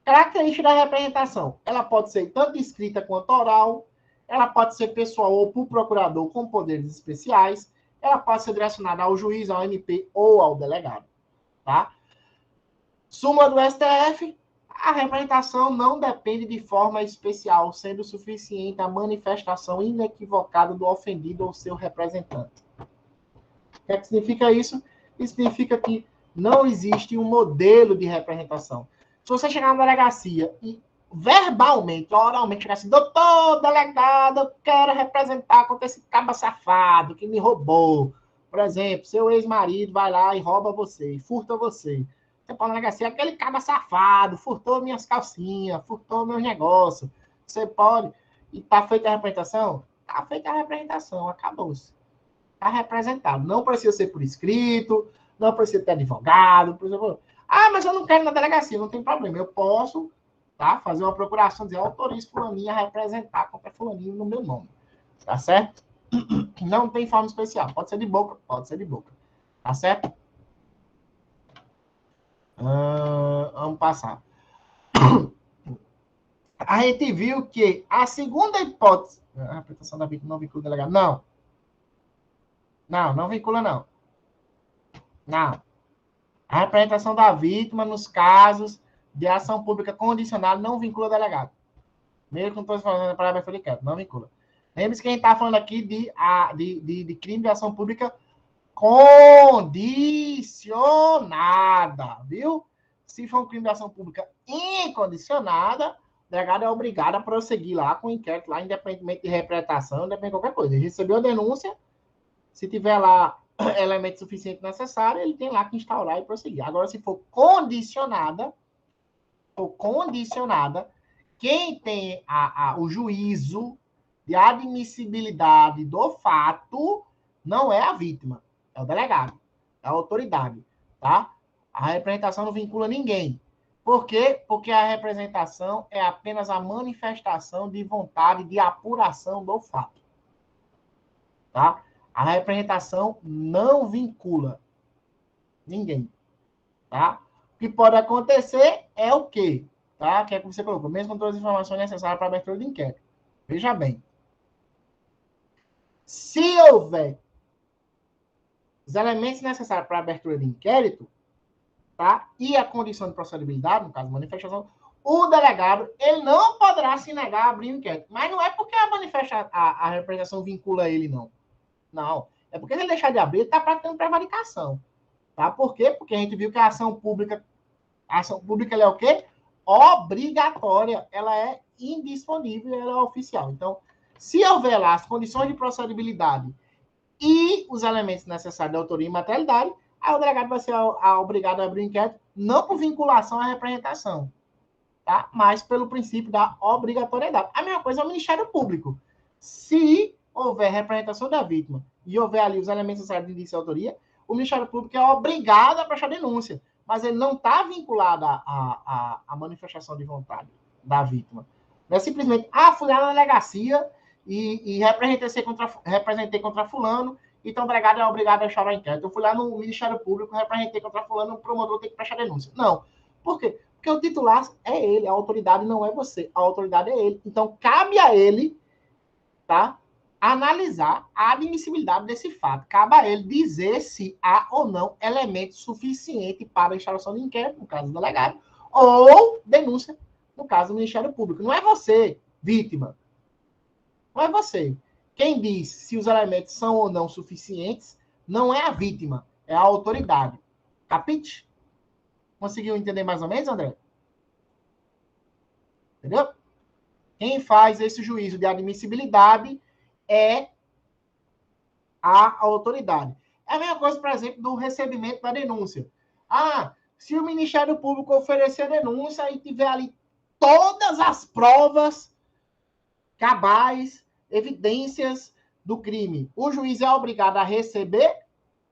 Característica da representação. Ela pode ser tanto escrita quanto oral, ela pode ser pessoal ou por procurador com poderes especiais, ela pode ser direcionada ao juiz, ao MP ou ao delegado. Tá? Súmula do STF, a representação não depende de forma especial, sendo suficiente a manifestação inequivocada do ofendido ou seu representante. O que é que significa isso? Isso significa que não existe um modelo de representação. Se você chegar na delegacia e verbalmente, oralmente, chegar assim, doutor, delegado, eu quero representar contra esse caba safado que me roubou. Por exemplo, seu ex-marido vai lá e rouba você, furta você. Você pode na delegacia, aquele caba safado, furtou minhas calcinhas, furtou meus negócios. Você pode. E tá feita a representação? Tá feita a representação, acabou-se. Está representado. Não precisa ser por escrito, não precisa ter advogado. Por exemplo, mas eu não quero ir na delegacia, não tem problema. Eu posso, tá, fazer uma procuração, dizer, autorizo fulaninha a representar qualquer fulaninho no meu nome. Tá certo? Não tem forma especial. Pode ser de boca, pode ser de boca. Tá certo? Vamos passar. A gente viu que a segunda hipótese... A representação da vítima não vincula o delegado. Não vincula, não. Não. A representação da vítima nos casos de ação pública condicionada não vincula o delegado. Mesmo que não estou falando a palavra de quieto, não vincula. Lembre-se que a gente está falando aqui de crime de ação pública condicionada, viu? Se for um crime de ação pública incondicionada, o delegado é obrigado a prosseguir lá com o inquérito, lá, independentemente de representação, independente de qualquer coisa. Ele recebeu a denúncia, se tiver lá elemento suficiente necessário, ele tem lá que instaurar e prosseguir. Agora, se for condicionada, quem tem o juízo de admissibilidade do fato não é a vítima, é o delegado, é a autoridade, tá? A representação não vincula ninguém. Por quê? Porque a representação é apenas a manifestação de vontade de apuração do fato. tá? A representação não vincula ninguém, tá? O que pode acontecer é o quê? Tá? Que é como você colocou, mesmo com todas as informações necessárias para a abertura do inquérito. Veja bem. Se houver os elementos necessários para a abertura de inquérito, tá? E a condição de procedibilidade, no caso, manifestação, o delegado ele não poderá se negar a abrir o inquérito. Mas não é porque a representação vincula ele, não. Não. É porque se ele deixar de abrir, ele está praticando prevaricação. Tá? Por quê? Porque a gente viu que a ação pública ela é o quê? Obrigatória. Ela é indisponível, ela é oficial. Então, se houver lá as condições de procedibilidade e os elementos necessários de autoria e materialidade, aí o delegado vai ser obrigado a abrir o inquérito, não por vinculação à representação, tá? Mas pelo princípio da obrigatoriedade. A mesma coisa é o Ministério Público. Se houver representação da vítima e houver ali os elementos necessários de indício de autoria, o Ministério Público é obrigado a prestar denúncia, mas ele não está vinculado à manifestação de vontade da vítima. Não é simplesmente, fui lá na delegacia e representei contra fulano, então o delegado é obrigado a deixar o inquérito. Eu fui lá no Ministério Público, representei contra fulano, o promotor tem que prestar denúncia. Não. Por quê? Porque o titular é ele, a autoridade não é você, a autoridade é ele. Então, cabe a ele, tá, analisar a admissibilidade desse fato. Cabe a ele dizer se há ou não elemento suficiente para a instalação de inquérito, no caso do delegado, ou denúncia, no caso do Ministério Público. Não é você, vítima. Não é você. Quem diz se os elementos são ou não suficientes não é a vítima, é a autoridade. Capite? Conseguiu entender mais ou menos, André? Entendeu? Quem faz esse juízo de admissibilidade é a autoridade. É a mesma coisa, por exemplo, do recebimento da denúncia. Se o Ministério Público oferecer denúncia e tiver ali todas as provas cabais, evidências do crime, o juiz é obrigado a receber?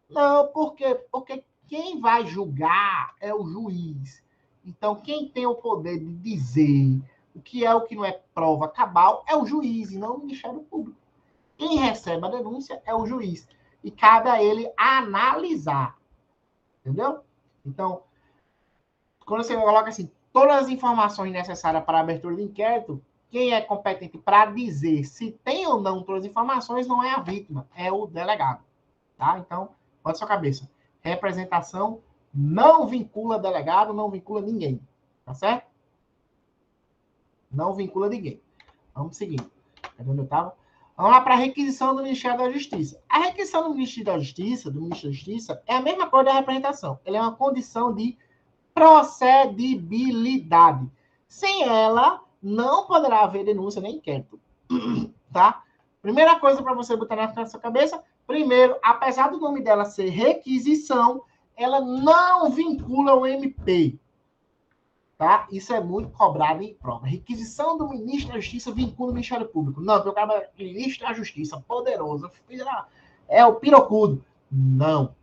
Não, por quê? Porque quem vai julgar é o juiz. Então, quem tem o poder de dizer o que é o que não é prova cabal é o juiz e não o Ministério Público. Quem recebe a denúncia é o juiz. E cabe a ele analisar. Entendeu? Então, quando você coloca assim, todas as informações necessárias para a abertura do inquérito, quem é competente para dizer se tem ou não todas as informações não é a vítima, é o delegado. Tá? Então, bota sua cabeça. Representação não vincula delegado, não vincula ninguém. Tá certo? Não vincula ninguém. Vamos seguir. Cadê onde eu estava? Vamos lá para a requisição do Ministério da Justiça. A requisição do Ministério da Justiça, é a mesma coisa da representação. Ela é uma condição de procedibilidade. Sem ela, não poderá haver denúncia nem inquérito. Tá? Primeira coisa para você botar na sua cabeça, primeiro, apesar do nome dela ser requisição, ela não vincula o MP. Tá? Isso é muito cobrado em prova. Requisição do ministro da Justiça vincula o Ministério Público. Não, porque o cara é ministro da Justiça, poderoso, é o pirocudo. Não.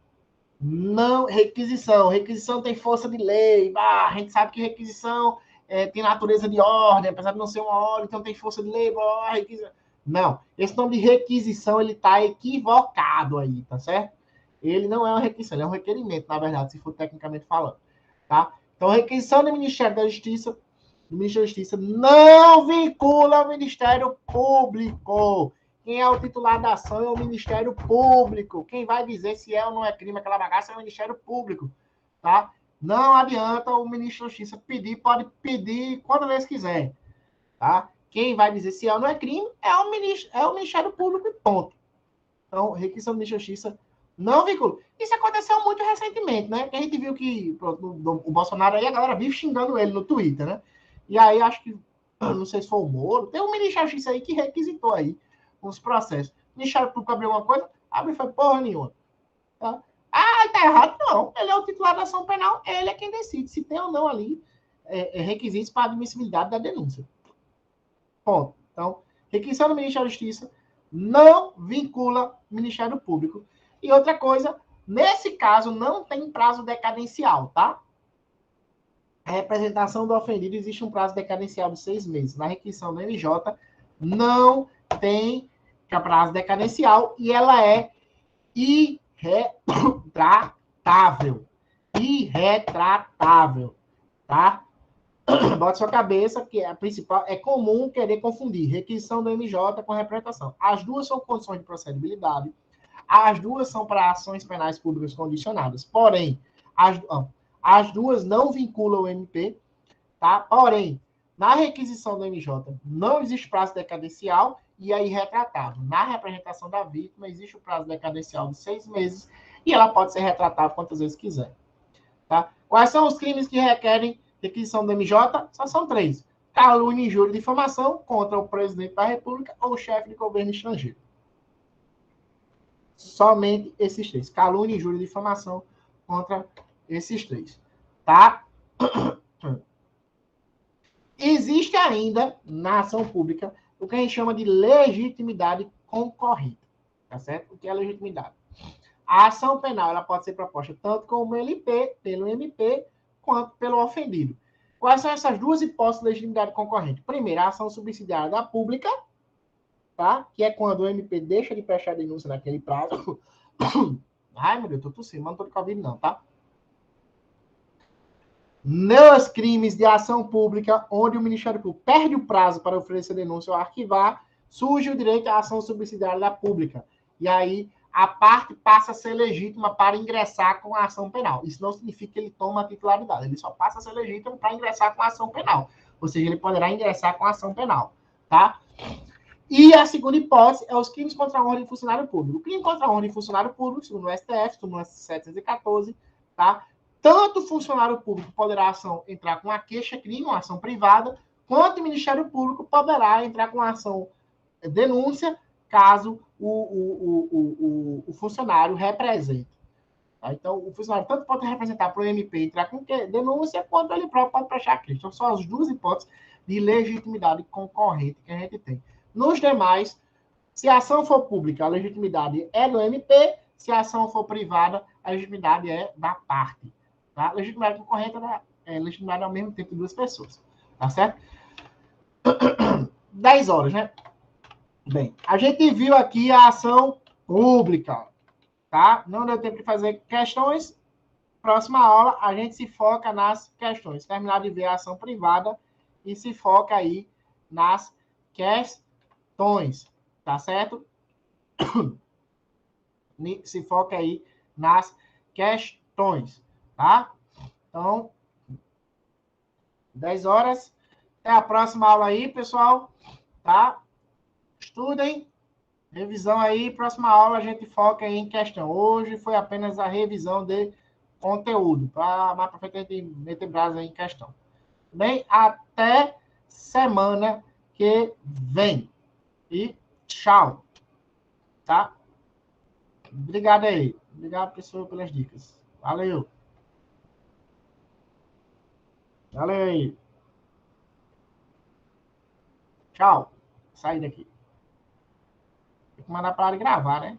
Não, requisição. Requisição tem força de lei. A gente sabe que requisição tem natureza de ordem, apesar de não ser uma ordem, então tem força de lei. Não, esse nome de requisição, ele está equivocado aí, tá certo? Ele não é uma requisição, ele é um requerimento, na verdade, se for tecnicamente falando, tá? Então, a requisição do Ministério da Justiça, não vincula o Ministério Público. Quem é o titular da ação é o Ministério Público. Quem vai dizer se é ou não é crime aquela bagaça é o Ministério Público, tá? Não adianta o ministro da Justiça pedir, pode pedir quando vez quiser, tá? Quem vai dizer se é ou não é crime é o Ministério Público e ponto. Então, requisição do Ministério da Justiça não vincula. Isso aconteceu muito recentemente, né? Que a gente viu que pronto, o Bolsonaro aí, a galera vive xingando ele no Twitter, né? E aí, acho que, não sei se foi o Moro, tem um Ministério da Justiça aí que requisitou aí os processos. O Ministério Público abriu uma coisa, abriu foi porra nenhuma. Tá? Tá errado? Não. Ele é o titular da ação penal, ele é quem decide se tem ou não ali requisitos para admissibilidade da denúncia. Ponto. Então, requisição do Ministério da Justiça não vincula o Ministério Público. E outra coisa, nesse caso, não tem prazo decadencial, tá? A representação do ofendido existe um prazo decadencial de 6 meses. Na requisição do MJ, não tem que é a prazo decadencial, e ela é irretratável. Irretratável, tá? Bota sua cabeça, que a principal é comum querer confundir requisição do MJ com representação. As duas são condições de procedibilidade, as duas são para ações penais públicas condicionadas. Porém, as duas não vinculam o MP, tá? Porém, na requisição do MJ não existe prazo decadencial e é irretratável. Na representação da vítima existe o prazo decadencial de 6 meses e ela pode ser retratada quantas vezes quiser, tá? Quais são os crimes que requerem requisição do MJ? Só são 3. Calúnia, injúria e difamação contra o presidente da República ou o chefe de governo estrangeiro. Somente esses 3. Calúnia, injúria e difamação contra esses 3. Tá? Existe ainda, na ação pública, o que a gente chama de legitimidade concorrente. Tá certo? O que é legitimidade? A ação penal ela pode ser proposta tanto pelo MP, quanto pelo ofendido. Quais são essas duas hipóteses de legitimidade concorrente? Primeiro, a ação subsidiária da pública, tá? Que é quando o MP deixa de prestar denúncia naquele prazo. Ai, meu Deus, tô tossindo, mas não tô de Covid não, tá? Nos crimes de ação pública, onde o Ministério Público perde o prazo para oferecer denúncia ou arquivar, surge o direito à ação subsidiária da pública. E aí, a parte passa a ser legítima para ingressar com a ação penal. Isso não significa que ele toma a titularidade, ele só passa a ser legítimo para ingressar com a ação penal. Ou seja, ele poderá ingressar com a ação penal, tá? E a segunda hipótese é os crimes contra a honra de funcionário público. O crime contra a honra de funcionário público, segundo o STF, segundo o 714, tá? Tanto o funcionário público poderá entrar com uma queixa-crime, uma ação privada, quanto o Ministério Público poderá entrar com uma ação denúncia, caso o funcionário represente. Tá? Então, o funcionário tanto pode representar para o MP entrar com denúncia, quanto ele próprio pode prestar queixa. Então, são as duas hipóteses de legitimidade concorrente que a gente tem. Nos demais, se a ação for pública, a legitimidade é do MP, se a ação for privada, a legitimidade é da parte. Tá? Legitimidade concorrente é legitimidade ao mesmo tempo de duas pessoas. Tá certo? 10 horas, né? Bem, a gente viu aqui a ação pública, tá? Não deu tempo de fazer questões. Próxima aula, a gente se foca nas questões. Terminar de ver a ação privada e se foca aí nas questões, tá certo? Se foca aí nas questões, tá? Então, 10 horas. Até a próxima aula aí, pessoal, tá? Estudem, revisão aí, próxima aula a gente foca em questão. Hoje foi apenas a revisão de conteúdo, para mais para frente a gente meter brasa aí em questão. Bem, até semana que vem. E tchau. Tá? Obrigado aí. Obrigado, pessoal, pelas dicas. Valeu. Valeu aí. Tchau. Sair daqui. Tem que mandar para gravar, né?